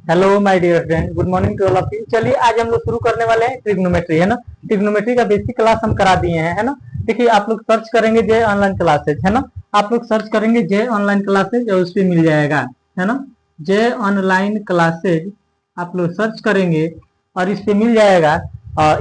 Hello my dear friend, good morning to all of you. चलिए आज हम लोग शुरू करने वाले हैं ट्रिग्नोमेट्री, है ना। ट्रिग्नोमेट्री का बेसिक क्लास हम करा दिए हैं, है ना। देखिए आप लोग सर्च करेंगे जय ऑनलाइन क्लासेज, है ना। आप लोग सर्च करेंगे जय ऑनलाइन क्लासेज और उस पर मिल जाएगा, है ना। जय ऑनलाइन क्लासेज आप लोग सर्च करेंगे और इस पे मिल जाएगा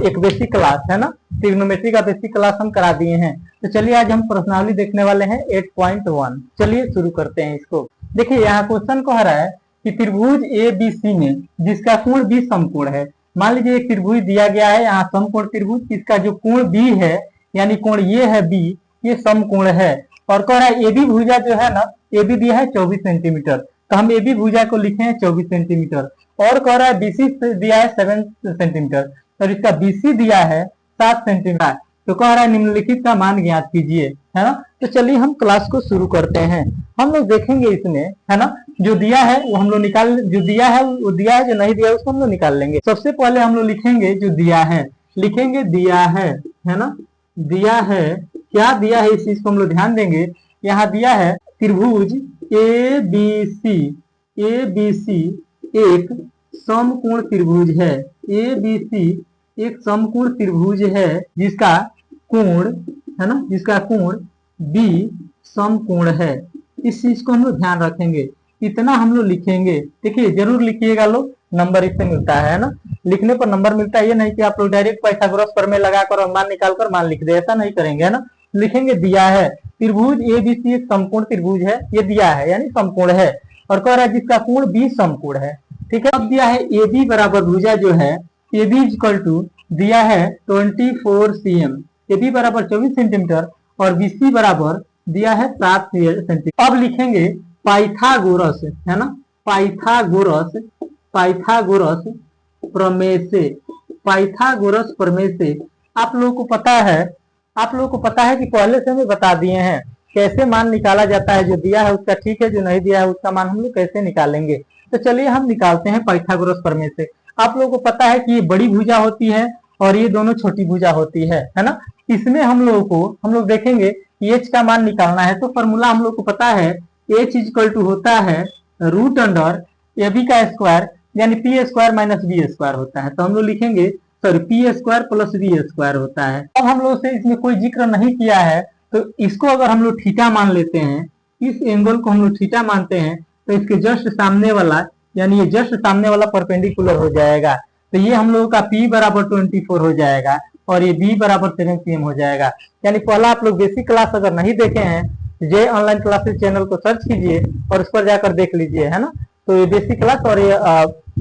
एक बेसिक क्लास, है ना। ट्रिग्नोमेट्री का बेसिक क्लास हम करा दिए हैं। तो चलिए आज हम प्रश्नावली देखने वाले हैं 8.1। चलिए शुरू करते हैं इसको। देखिए यहाँ क्वेश्चन कह रहा है कि त्रिभुज ए बी सी में जिसका कोण बी समकोण है। मान लीजिए एक त्रिभुज दिया गया है, यहाँ समकोण त्रिभुज, इसका जो कोण बी है यानी कोण ये है बी, ये समकोण है। और कह रहा है ए बी भुजा जो है ना, ए बी दिया है 24 सेंटीमीटर, तो हम ए बी भुजा को लिखे हैं 24 सेंटीमीटर। और कह रहा है बीसी दिया है 7 सेंटीमीटर और इसका बीसी दिया है 7 सेंटीमीटर। तो कह रहा है निम्नलिखित का मान ज्ञात कीजिए, है ना। तो चलिए हम क्लास को शुरू करते हैं। हम लोग देखेंगे इसमें, है ना, जो दिया है वो हम लोग निकाल, जो दिया है वो दिया है, जो नहीं दिया है उसको हम लोग निकाल लेंगे। सबसे पहले हम लोग लिखेंगे जो दिया है, लिखेंगे दिया है ना। दिया है, क्या दिया है इस चीज को हम लोग ध्यान देंगे। यहाँ दिया है त्रिभुज ए बी सी एक समकोण त्रिभुज है। ए बी सी एक समकोण त्रिभुज है जिसका कोण, है ना, जिसका कोण बी समकोण है। इस चीज को हम लोग ध्यान रखेंगे, इतना हम लोग लिखेंगे। देखिए जरूर लिखिएगा लोग, नंबर इससे मिलता है ना। लिखने पर नंबर मिलता है, ये नहीं कि आप लोग डायरेक्ट पाइथागोरस प्रमेय लगाकर और मान निकाल कर मान लिख दे, ऐसा नहीं करेंगे, है ना। लिखेंगे दिया है त्रिभुज ए बी सी एक समकोण त्रिभुज है, ये दिया है यानी समकोण है। और कह रहा है जिसका कोण बी समकोण है, ठीक है। अब दिया है ए बी बराबर भुजा जो है ए बी इक्वल टू दिया है 24 cm, ए बी बराबर 24 सेंटीमीटर और बी सी बराबर दिया है 7 सेंटीमीटर। अब लिखेंगे पाइथागोरस, है ना, पाइथागोरस प्रमेय से, पाइथागोरस प्रमेय से। आप लोगों को पता है कि पहले से हमें बता दिए हैं कैसे मान निकाला जाता है। जो दिया है उसका ठीक है, जो नहीं दिया है उसका मान हम लोग कैसे निकालेंगे। तो चलिए हम निकालते हैं पाइथागोरस प्रमेय से। आप लोगों को पता है कि ये बड़ी भुजा होती है और ये दोनों छोटी भुजा होती है ना। इसमें हम लोग देखेंगे कि एच का मान निकालना है। तो फॉर्मूला हम लोग को पता है, एच इक्वल टू होता है रूट अंडर ए बी का स्क्वायर यानी P square minus B square होता है। तो हम लोग लिखेंगे sorry P square plus B square होता है। अब हम लोग से इसमें कोई जिक्र नहीं किया है, तो इसको अगर हम लोग थीटा मान लेते हैं, इस एंगल को हम लोग थीटा मानते हैं, तो इसके जस्ट सामने वाला यानी ये जस्ट सामने वाला परपेंडिकुलर हो जाएगा। तो ये हम लोगों का P बराबर 24 हो जाएगा और ये B बराबर 7 cm हो जाएगा। यानी पहला आप लोग बेसिक क्लास अगर नहीं देखे हैं, जे ऑनलाइन क्लासेस चैनल को सर्च कीजिए और उस पर जाकर देख लीजिए, है ना। तो ये बेसिक क्लास और ये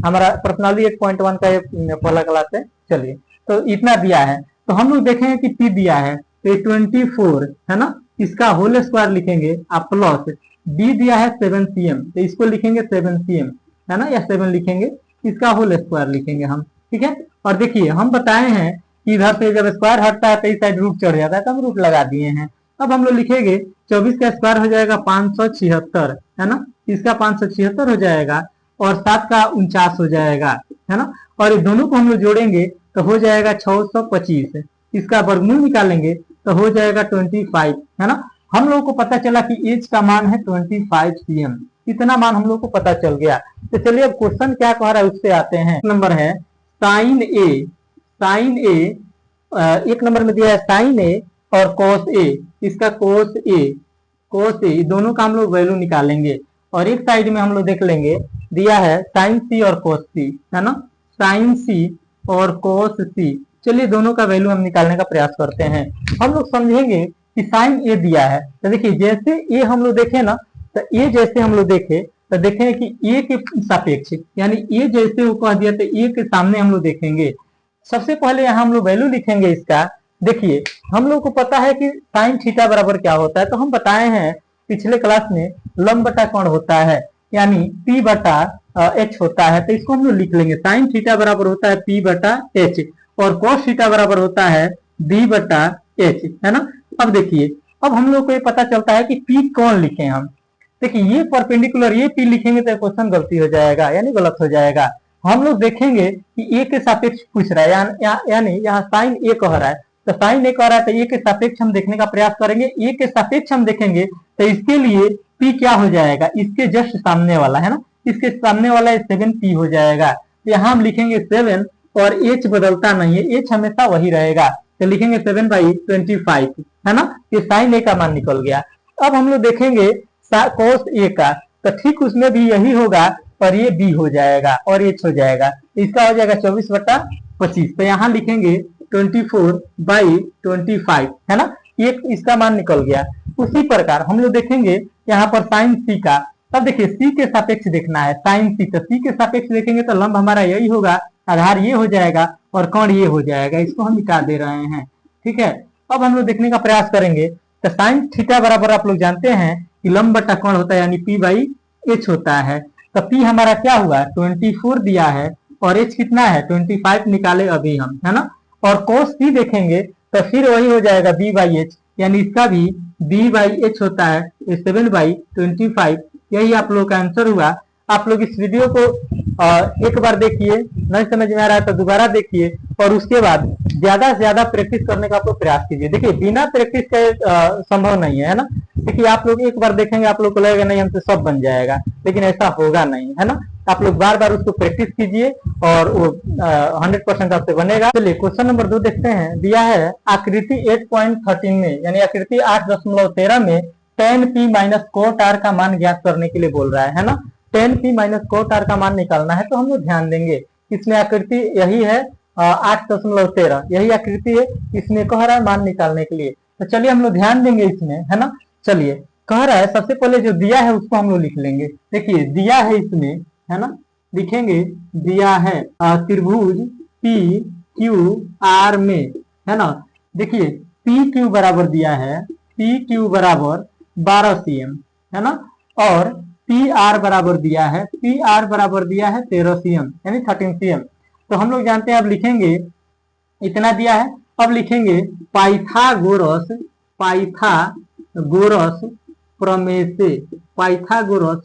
हमारा प्रश्नावली 8.1 का ये पहला क्लास है। चलिए तो इतना दिया है, तो हम लोग देखेंगे कि P दिया है तो ये 24, है ना, इसका होल स्क्वायर लिखेंगे आप प्लस B दिया है 7 cm, तो इसको लिखेंगे 7 cm, है ना, या 7 लिखेंगे, इसका होल स्क्वायर लिखेंगे हम, ठीक है। और देखिए हम बताए हैं कि इधर से जब स्क्वायर हटता है तो इस साइड रूट चढ़ जाता है, तो हम रूट लगा दिए हैं। अब हम लोग लिखेंगे 24 का स्क्वायर हो जाएगा 576, है ना, इसका 576 हो जाएगा और 7 का 49 हो जाएगा, है ना। और दोनों को हम लोग जोड़ेंगे तो हो जाएगा 625, इसका वर्गमूल निकालेंगे तो हो जाएगा 25, है ना। हम लोगों को पता चला कि एच का मान है 25 cm, इतना मान हम लोग को पता चल गया। तो चलिए अब क्वेश्चन क्या कह रहा है उससे आते हैं। नंबर है साइन ए, एक नंबर में दिया है साइन ए और कॉस ए, इसका कॉस ए दोनों का हम लोग वैल्यू निकालेंगे। और एक साइड में हम लोग देख लेंगे दिया है साइन सी और कॉस सी, है ना, साइन सी और कॉस सी। चलिए दोनों का वैल्यू हम निकालने का प्रयास करते हैं। हम लोग समझेंगे कि साइन ए दिया है, तो देखिए जैसे ए हम लोग देखे ना, तो ए जैसे हम लोग देखे तो देखें कि ए के सापेक्ष यानी ए जैसे वो कह दिया तो ए के सामने हम लोग देखेंगे। सबसे पहले यहाँ हम लोग वैल्यू लिखेंगे इसका। देखिए हम लोग को पता है कि साइन थीटा बराबर क्या होता है, तो हम बताए हैं पिछले क्लास में लंब बटा कोण होता है यानी P बटा H होता है। तो इसको हम लोग लिख लेंगे, साइन थीटा बराबर होता है P बटा H और cos थीटा बराबर होता है B बटा H, है ना। अब देखिए अब हम लोग को ये पता चलता है कि P कौन लिखे हम। देखिए ये परपेंडिकुलर ये P लिखेंगे तो क्वेश्चन गलती हो जाएगा यानी गलत हो जाएगा। हम लोग देखेंगे कि ए के सापेक्ष पूछ रहा है यानी यहाँ साइन ए कह रहा है, तो साइन ए कह रहा है तो ए के सापेक्ष हम देखने का प्रयास करेंगे। ए के सापेक्ष हम देखेंगे तो इसके लिए P क्या हो जाएगा, इसके जस्ट सामने वाला, है ना, इसके सामने वाला 7p हो जाएगा। यहाँ हम लिखेंगे 7 और h बदलता नहीं है, h हमेशा वही रहेगा, तो लिखेंगे 7/25 है ना। ये साइन ए का मान निकल गया। अब हम लोग देखेंगे कोस ए का, तो ठीक उसमें भी यही होगा और ये b हो जाएगा और h हो जाएगा, इसका हो जाएगा 24/25। तो यहाँ लिखेंगे 24/25 है ना, ये इसका मान निकल गया। उसी प्रकार हम लोग देखेंगे यहाँ पर साइन सी का। अब देखिए सी के सापेक्ष देखना है, साइन सी, तो सी के सापेक्ष देखेंगे तो लंब हमारा यही होगा, आधार ये हो जाएगा और कोण ये हो जाएगा, इसको हम मिटा दे रहे हैं। ठीक है, अब हम लोग देखने का प्रयास करेंगे। तो साइन थीटा बराबर आप लोग जानते हैं कि लंब बटा कोण होता है, यानी p/h होता है। तो p हमारा क्या हुआ 24 दिया है और h कितना है 25 निकाले अभी हम, है ना। और कोस सी देखेंगे तो फिर वही हो जाएगा b/h, यानी इसका भी b/h होता है 7/25। यही आप लोग का आंसर हुआ। आप लोग इस वीडियो को एक बार देखिए, नहीं समझ में आ रहा है तो दोबारा देखिए और उसके बाद ज्यादा से ज्यादा प्रैक्टिस करने का आप लोग प्रयास कीजिए। देखिए बिना प्रैक्टिस के संभव नहीं है ना। देखिए आप लोग एक बार देखेंगे आप लोग को लगेगा नहीं हमसे सब बन जाएगा, लेकिन ऐसा होगा नहीं, है ना। आप लोग बार बार उसको प्रैक्टिस कीजिए और वो 100% आपसे बनेगा। चलिए क्वेश्चन नंबर 2 देखते हैं। दिया है आकृति 8.13 में, यानी आकृति 8.13 में tan p minus cot r का मान ज्ञात करने के लिए बोल रहा है ना। tan p minus cot r का मान निकालना है, तो हम लोग ध्यान देंगे इसमें आकृति यही है 8.13, यही आकृति है, इसमें कह रहा है मान निकालने के लिए। तो चलिए हम लोग ध्यान देंगे इसमें, है ना। चलिए कह रहा है सबसे पहले जो दिया है उसको हम लोग लिख लेंगे। देखिए दिया है इसमें, है ना, लिखेंगे दिया है त्रिभुज पी क्यू आर में, है ना। देखिए पी क्यू बराबर दिया है, पी क्यू बराबर 12 cm, है ना। और पी आर बराबर दिया है, पी आर बराबर दिया है 13 cm, यानी 13 cm। तो हम लोग जानते हैं, अब लिखेंगे इतना दिया है। अब लिखेंगे पाइथागोरस, पाइथागोरस प्रमेय से, पाइथागोरस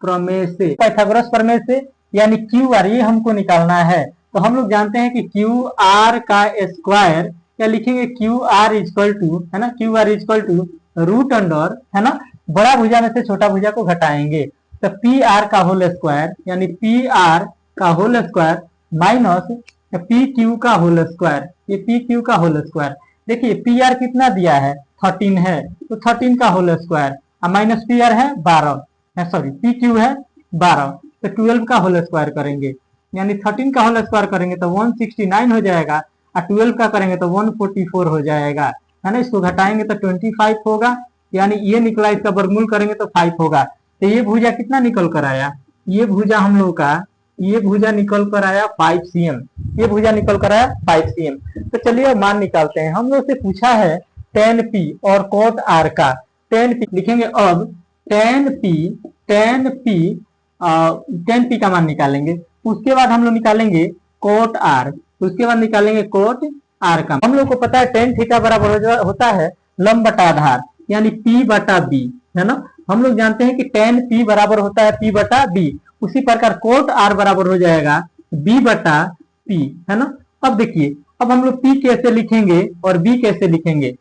प्रमेय से, पाइथागोरस प्रमेय से यानी क्यू आर, ये हमको निकालना है। तो हम लोग जानते हैं कि क्यू आर का स्क्वायर, या लिखेंगे क्यू आर इक्वल टू, है ना, Q R equal to root under, है ना, बड़ा भुजा में से छोटा भुजा को घटाएंगे तो पी आर का होल स्क्वायर, यानी पी आर का whole square minus P Q का होल स्क्वायर, ये पी क्यू का होल स्क्वायर। देखिए पी आर कितना दिया है 13 है, तो 13 का whole square, minus P R है 12, सॉरी पी क्यू है 12, तो 12 का होल स्क्वायर करेंगे, यानी 13 का होल स्क्वायर करेंगे तो 169 हो जाएगा, और 12 का करेंगे तो 144 हो जाएगा, है ना। इसको घटाएंगे तो 25 होगा, यानी ये निकला, इसका वर्गमूल करेंगे तो 5 होगा। तो ये भुजा कितना निकल कर आया, ये भुजा हम लोग का, ये भुजा निकल कर आया 5 cm, ये भुजा निकल कर आया 5 cm। तो चलिए मान निकालते हैं। हम लोग से पूछा है tan p और cot r का, tan p लिखेंगे। अब tan p का मान निकालेंगे, उसके बाद हम लोग निकालेंगे cot r, उसके बाद निकालेंगे cot r का। हम लोग को पता है tan थीटा बराबर होता है लंब बटा आधार, यानी p बटा b, है ना। हम लोग जानते हैं कि tan p बराबर होता है p बटा b, उसी प्रकार cot r बराबर हो जाएगा b बटा p, है ना। अब देखिए, अब हम लोग p कैसे लिखेंगे और b कैसे लिखेंगे।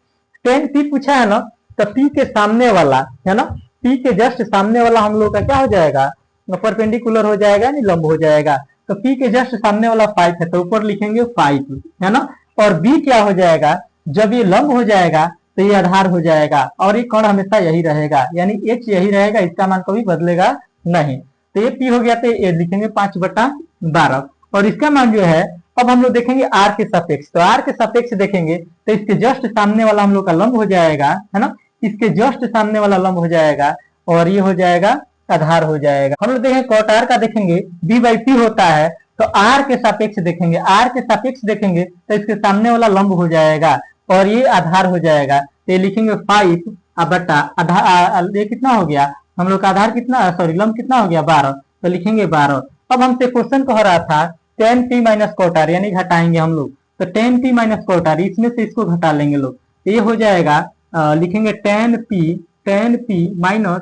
tan p पूछा है ना, तो p के सामने वाला, है ना, p के जस्ट सामने वाला हम लोग का क्या हो जाएगा, परपेंडिकुलर हो जाएगा, यानी लंब हो जाएगा। तो p के जस्ट सामने वाला 5 है, तो ऊपर लिखेंगे 5, है ना। और b क्या हो जाएगा, जब ये लंब हो जाएगा तो ये आधार हो जाएगा, और ये कोण हमेशा यही रहेगा, यानी h यही रहेगा, इसका मान कभी बदलेगा नहीं। तो ये p हो गया, तो ये लिखेंगे 5/12, और इसका मान जो है, अब हम लोग देखेंगे r के सापेक्ष। तो r के सापेक्ष देखेंगे तो इसके जस्ट सामने वाला हम लोग का लंब हो जाएगा, है ना, इसके जस्ट सामने वाला लंब हो जाएगा, और ये हो जाएगा आधार हो जाएगा। हम लोग देखेंगे cot r का, देखेंगे b/p होता है, तो r के सापेक्ष देखेंगे, r के सापेक्ष देखेंगे तो इसके सामने वाला लंब हो जाएगा और ये आधार हो जाएगा। तो ये लिखेंगे 5 बटा आधार, ये कितना हो गया हम लोग का आधार, कितना, सॉरी लंब कितना हो गया 12, तो लिखेंगे 12। अब हमसे क्वेश्चन कह रहा था tan p minus cot r, यानी घटाएंगे हम लोग, तो tan p minus cot r, इसमें से इसको घटा लेंगे लोग, तो ये हो जाएगा लिखेंगे tan p minus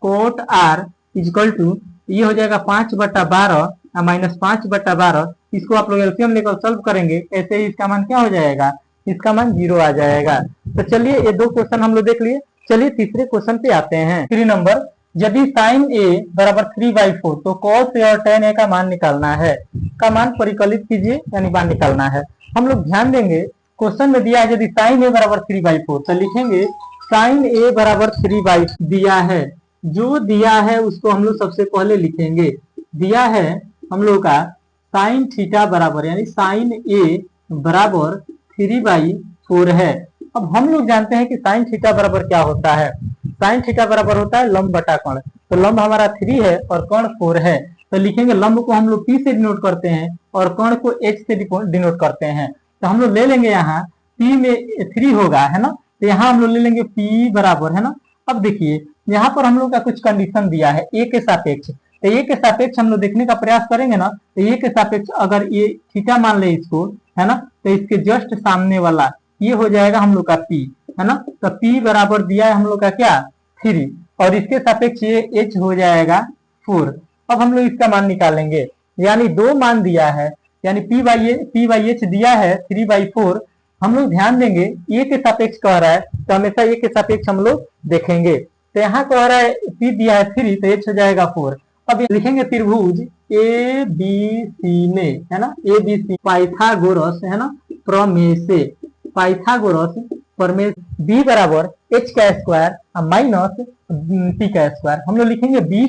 cot r equal to, ये हो जाएगा 5/12 माइनस 5/12। इसको आप लोग एलसीएम लेकर सॉल्व करेंगे, ऐसे ही इसका मान क्या हो जाएगा, इसका मान 0 आ जाएगा। तो चलिए ये 2 क्वेश्चन हम लोग देख लिए। चलिए तीसरे क्वेश्चन पे आते हैं। 3 नंबर यदि साइन ए बराबर 3/4 तो कॉस ए और टेन ए का मान निकालना है, का मान परिकलित कीजिए यानी मान निकालना है। हम लोग ध्यान देंगे क्वेश्चन में दिया है यदि साइन ए बराबर 3/4 तो लिखेंगे साइन ए बराबर 3/4 दिया है, जो दिया है उसको हम लोग सबसे पहले लिखेंगे। दिया है हम लोग का साइन थीटा बराबर यानी साइन ए बराबर 3/4 है। अब हम लोग जानते हैं कि साइन थीटा बराबर क्या होता है। साइन थीटा बराबर होता है लंब बटा कर्ण, तो लंब हमारा 3 है और कर्ण 4 है, तो लिखेंगे लंब को हम लोग P से डिनोट करते हैं और कर्ण को H से डिनोट करते हैं। तो हम लोग ले लेंगे यहाँ P में 3 होगा है ना, तो यहाँ हम लोग ले लेंगे P बराबर है ना। अब देखिए यहाँ पर हम लोग का कुछ कंडीशन दिया है ए के सापेक्ष, तो ए के सापेक्ष हम लोग देखने का प्रयास करेंगे ना, तो ए के सापेक्ष अगर ये थीटा मान ले इसको है ना, तो इसके जस्ट सामने वाला ये हो जाएगा हम लोग का P है ना, तो P बराबर दिया है हम लोग का क्या 3 और इसके सापेक्ष ये H हो जाएगा 4। अब हम लोग इसका मान निकालेंगे, यानी दो मान दिया है, यानी P/H दिया है 3/4। हम लोग ध्यान देंगे ए के सापेक्ष कह रहा है तो हमेशा ए के सापेक्ष हम लोग देखेंगे, तो यहाँ कह रहा है P दिया है 3 तो H हो जाएगा 4। अब लिखेंगे त्रिभुज ए बी सी में है ना, ए बी सी पाइथागोरस है ना प्रमेय से, पाइथागोरस प्रमेय बी बराबर एच का स्क्वायर माइनस पी का स्क्वायर। हम लोग लिखेंगे बी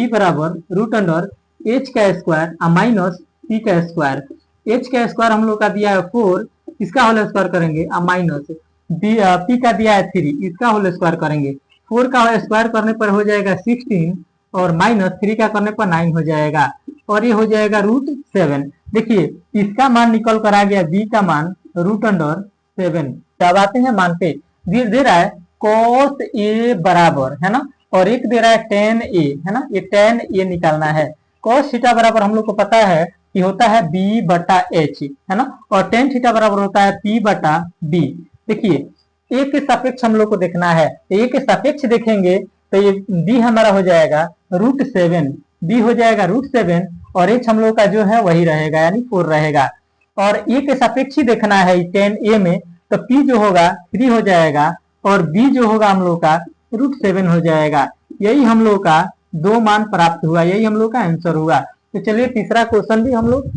बराबर रूट अंडर एच का स्क्वायर माइनस पी का स्क्वायर। एच का स्क्वायर हम लोग का दिया है 4, इसका होल स्क्वायर करेंगे माइनस पी का दिया है 3, इसका होल स्क्वायर करेंगे। 4 का स्क्वायर करने पर हो जाएगा 16 और माइनस 3 का करने पर 9 हो जाएगा और ये हो जाएगा √7। देखिए इसका मान निकल कर आ गया बी का मान √7। अब आते हैं मान पे, दे रहा है cos a बराबर है ना और एक दे रहा है tan a है ना, ये tan a निकालना है। cos थीटा बराबर हम लोग को पता है कि होता है b/h है ना, और tan थीटा बराबर होता है p/b। देखिए a के सापेक्ष हम लोग को देखना है, a के सापेक्ष देखेंगे तो ये b हमारा हो जाएगा √7, b हो जाएगा √7 और h हम लोग का जो है वही रहेगा यानी 4 रहेगा। और a के सापेक्ष ही देखना है tan a में, तो p जो होगा 3 हो जाएगा और b जो होगा हम लोग का √7 हो जाएगा। यही हम लोग का दो मान प्राप्त हुआ, यही हम लोग का आंसर हुआ। तो चलिए तीसरा क्वेश्चन भी हम लोग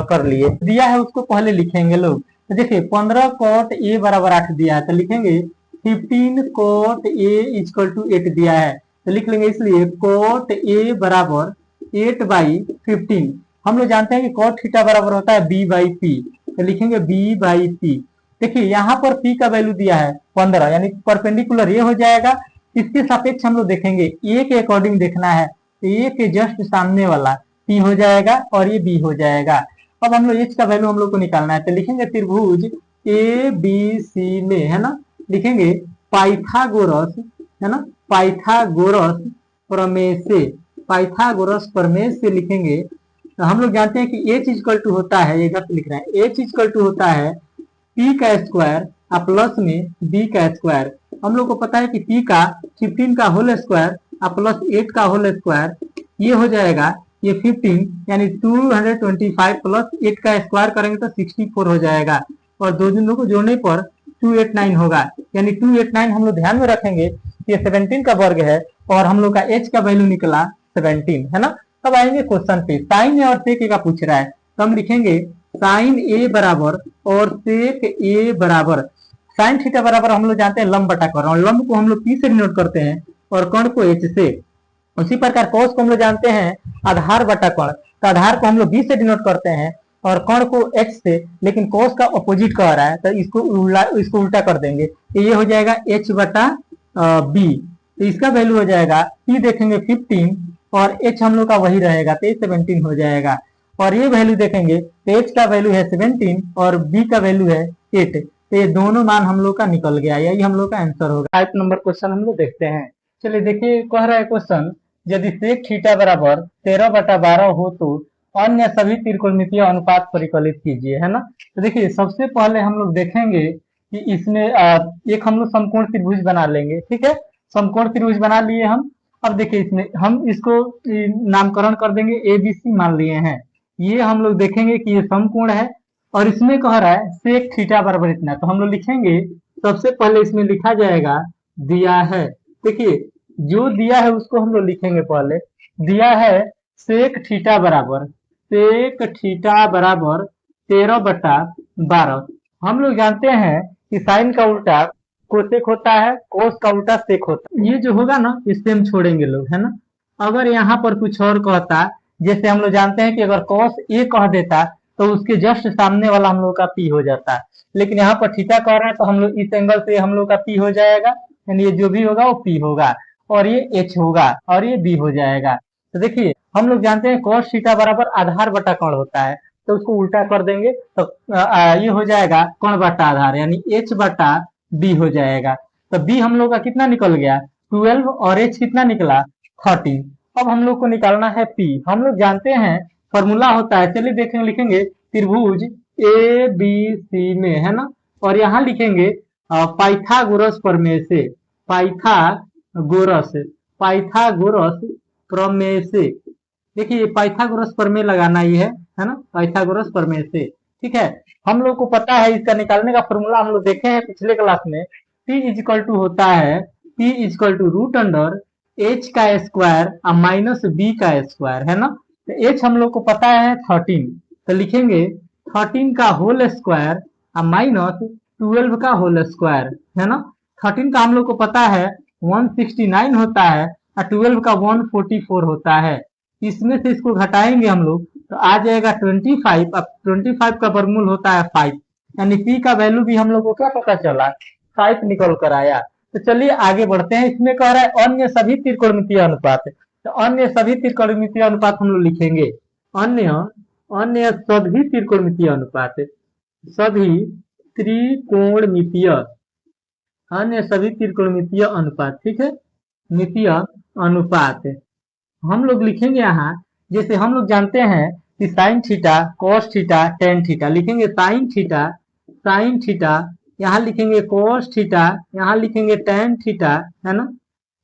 कर लिए, दिया है उसको पहले लिखेंगे लोग। तो देखिए 15 cot a बराबर 8 दिया है तो लिखेंगे 15 cot a = 8 दिया है तो लिख लेंगे, इसलिए cot a बराबर 8/15। हम लोग जानते हैं कि cot थीटा बराबर होता है b/p, तो लिखेंगे b/p। देखिए यहाँ पर p का वैल्यू दिया है 15 यानी परपेंडिकुलर ये हो जाएगा, इसके सापेक्ष हम लोग देखेंगे a के अकॉर्डिंग देखना है, तो a के जस्ट सामने वाला p हो जाएगा और ये b हो जाएगा। अब हम लोग h का वैल्यू हम लोग को निकालना है, तो लिखेंगे त्रिभुज ए बी सी में है ना, लिखेंगे पाइथागोरस है ना, पाइथागोरस प्रमेय से, पाइथागोरस प्रमेय से लिखेंगे। तो हम लोग जानते हैं कि h = होता है, ये गलत लिख रहे हैं, h = होता है p का स्क्वायर प्लस में b का स्क्वायर। हम लोग को पता है कि p का 15 का होल स्क्वायर प्लस 8 का होल स्क्वायर, ये हो जाएगा ये 15 यानी 225 प्लस 8 का स्क्वायर करेंगे तो 64 हो जाएगा और दो दोनों को जोड़ने पर 289 होगा, यानी 289 हम लोग ध्यान में रखेंगे ये 17 का वर्ग है और हम लोग का h का वैल्यू निकला 17 है ना। अब आएंगे क्वेश्चन पे, साइन ए और सेक ए का पूछ रहा है, तो हम लिखेंगे साइन ए बराबर और सेक ए बराबर, साइन थीटा बराबर हम लोग जानते हैं लंब बटा कर्ण, और लंब को हम लोग p से डिनोट करते हैं और कर्ण को h से। उसी प्रकार कोस को हम लोग जानते हैं आधार बटा कर्ण, तो आधार को हम लोग b से डिनोट करते हैं और कर्ण को h से, लेकिन कोस का अपोजिट कह रहा है तो इसको उल्टा कर देंगे, तो ये हो जाएगा h/b। तो इसका वैल्यू हो जाएगा p देखेंगे 15 और h हम लोग का वही रहेगा तो 17 हो जाएगा, और ये वैल्यू देखेंगे तो h का वैल्यू है 17 और b का वैल्यू है 8, तो ये दोनों मान हम लोग का निकल गया, यही हम लोग का आंसर होगा। 5 नंबर क्वेश्चन हम लोग देखते हैं। चलिए देखिए कह रहा है क्वेश्चन, यदि सेक थीटा बराबर 13/12 हो तो अन्य सभी त्रिकोणमितीय अनुपात परिकलित कीजिए है ना। तो देखिए सबसे पहले हम लोग देखेंगे कि इसमें एक हम लोग समकोण त्रिभुज बना लेंगे, ठीक है, समकोण त्रिभुज बना लिए हम। अब देखिए इसमें हम इसको नामकरण कर देंगे ABC मान लिए हैं, ये हम लोग देखेंगे कि ये समकोण है और इसमें कह रहा है सेक थीटा बराबर इतना, तो हम लोग लिखेंगे सबसे पहले इसमें लिखा जाएगा दिया है, देखिए जो दिया है उसको हम लोग लिखेंगे। पहले दिया है सेक थीटा बराबर 13/12। हम लोग जानते हैं कि साइन का उल्टा कोसेक होता है, कोस का उल्टा सेक होता है। ये जो होगा ना इससे हम छोड़ेंगे लोग, है ना। अगर यहाँ पर कुछ और कहता, जैसे हम लोग जानते हैं कि अगर कॉस ए कह देता तो उसके जस्ट सामने वाला हम लोग का पी हो जाता, लेकिन यहाँ पर थीटा कह रहा है तो हम लोग इस एंगल से हम लोग का पी हो जाएगा, यानी ये जो भी होगा वो पी होगा, और ये एच होगा, और ये बी हो जाएगा। तो देखिए हम लोग जानते हैं cos थीटा बराबर आधार बटा कर्ण होता है, तो उसको उल्टा कर देंगे तो ये हो जाएगा कर्ण बटा आधार, यानी एच बटा बी हो जाएगा। तो बी हम लोग का कितना निकल गया 12, और एच कितना निकला 13। अब हम लोग को निकालना है पी। हम लोग जानते हैं फॉर्मूला होता है, चलिए देखेंगे, लिखेंगे त्रिभुज ए बी सी में, है ना, और यहाँ लिखेंगे पाइथागोरस प्रमेय से, पाइथागोरस पाइथागोरस प्रमेय से। देखिए ये पाइथागोरस प्रमेय लगाना ही है ना, पाइथागोरस प्रमेय से। ठीक है, हम लोग को पता है इसका निकालने का फॉर्मूला हम लोग देखे हैं पिछले क्लास में। P इजिकल टू होता है P equal to root under H का स्क्वायर माइनस बी का स्क्वायर, है ना। तो एच हम लोग को पता है 13, तो लिखेंगे 13 का होल स्क्वायर माइनस 12 का होल स्क्वायर, है ना। 13 का हम लोग को पता है 169 होता है, और 12 का 144 होता है। इसमें से इसको घटाएंगे हम लोग तो आ जाएगा 25। अब 25 का वर्गमूल होता है 5, यानी पी का वैल्यू भी हम लोग को क्या पता चला 5 निकल कर आया। तो चलिए आगे बढ़ते हैं। इसमें कह रहा है अन्य सभी त्रिकोणमितीय अनुपात, तो अन्य सभी त्रिकोणमितीय अनुपात हम लोग लिखेंगे। अन्य अन्य सभी त्रिकोणमितीय अनुपात, सभी त्रिकोणमितीय, अन्य सभी त्रिकोणमितीय अनुपात, ठीक है, मितीय अनुपात हम लोग लिखेंगे यहाँ। जैसे हम लोग जानते हैं कि sine theta, cos theta, tan theta, लिखेंगे साइन थीटा, यहाँ लिखेंगे कॉस थीटा, यहाँ लिखेंगे टेन थीटा, है ना,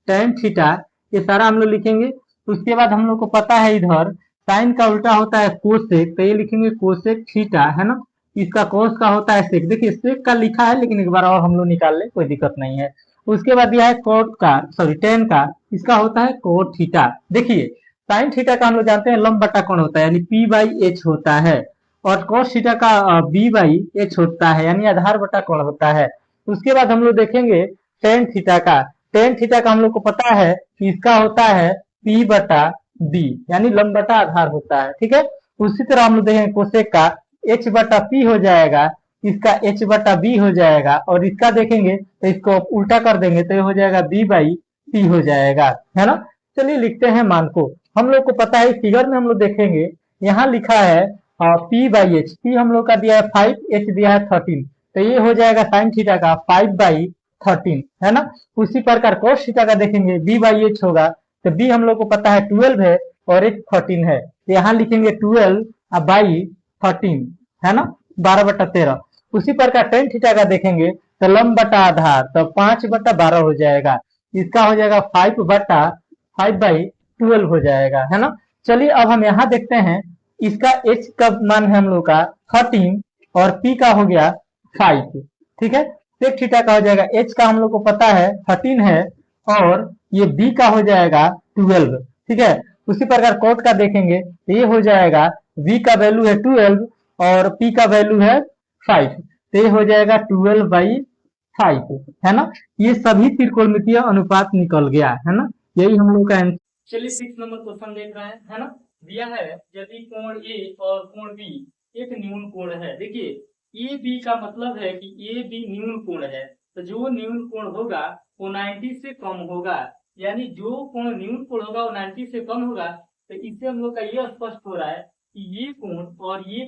टेन थीटा, ये सारा हम लोग लिखेंगे। उसके बाद हम लोग को पता है इधर साइन का उल्टा होता है कोसेक, तो ये लिखेंगे कोसेक थीटा, है ना। इसका कोस का होता है सेक, देखिए सेक का लिखा है लेकिन एक बार और हम लोग निकाल ले, कोई दिक्कत नहीं है। उसके बाद यह है कोट का, सॉरी टेन का, इसका होता है कोट थीटा। देखिए साइन थीटा का हम लोग जानते हैं लंब बटा कोण होता है, यानी पी बाई एच होता है, और कोस थीटा का बी बाई एच होता है, यानी आधार बटा कोण होता है। उसके बाद हम लोग देखेंगे टेन थीटा का। टेन थीटा का हम लोग को पता है कि इसका होता है पी बटा बी, यानी लंब बटा आधार होता है, ठीक है। उसी तरह हम लोग देखेंगे कोसेक का एच बटा पी हो जाएगा, इसका एच बटा बी हो जाएगा, और इसका देखेंगे तो इसको उल्टा कर देंगे तो ये हो जाएगा बी बाई पी हो जाएगा, है ना। चलिए लिखते हैं मान को। हम लोग को पता है फिगर में हम लोग देखेंगे यहाँ लिखा है पी बाई एच, पी हम लोग का दिया है 5, एच दिया है 13, तो ये हो जाएगा साइन थीटा का 5/13, है ना। उसी प्रकार कोस थीटा का देखेंगे बी बाई एच होगा, तो बी हम लोग को पता है 12 है और एच 13 है, तो यहाँ लिखेंगे 12/13, है ना, 12/13। उसी प्रकार टेन थीटा का देखेंगे तो लंब बटा आधार, तो 5/12 हो जाएगा, इसका हो जाएगा 5/5/12 हो जाएगा, है ना। चलिए अब हम यहाँ देखते हैं इसका h का मान है हम लोग का 13 और p का हो गया 5, ठीक है। सेक थीटा का हो जाएगा h का हम लोग को पता है 13 है, और ये b का हो जाएगा 12, ठीक है। उसी प्रकार कोट का देखेंगे तो ये हो जाएगा v का वैल्यू है 12 और p का वैल्यू है 5, तो ये हो जाएगा 12/5, है ना। ये सभी त्रिकोणमितीय अनुपात निकल गया, है ना, यही हम लोग का आंसर। चलिए 6 नंबर क्वेश्चन देख रहे हैं, है ना। दिया है यदि कोण ए और कोण बी एक न्यून कोण है। देखिए ए बी का मतलब है कि ए बी न्यून कोण है, तो जो न्यून कोण होगा वो 90 से कम होगा, यानी जो कोण न्यून कोण होगा वो 90 से कम होगा। तो इससे हम लोग का यह स्पष्ट हो रहा है कि ये कोण और ये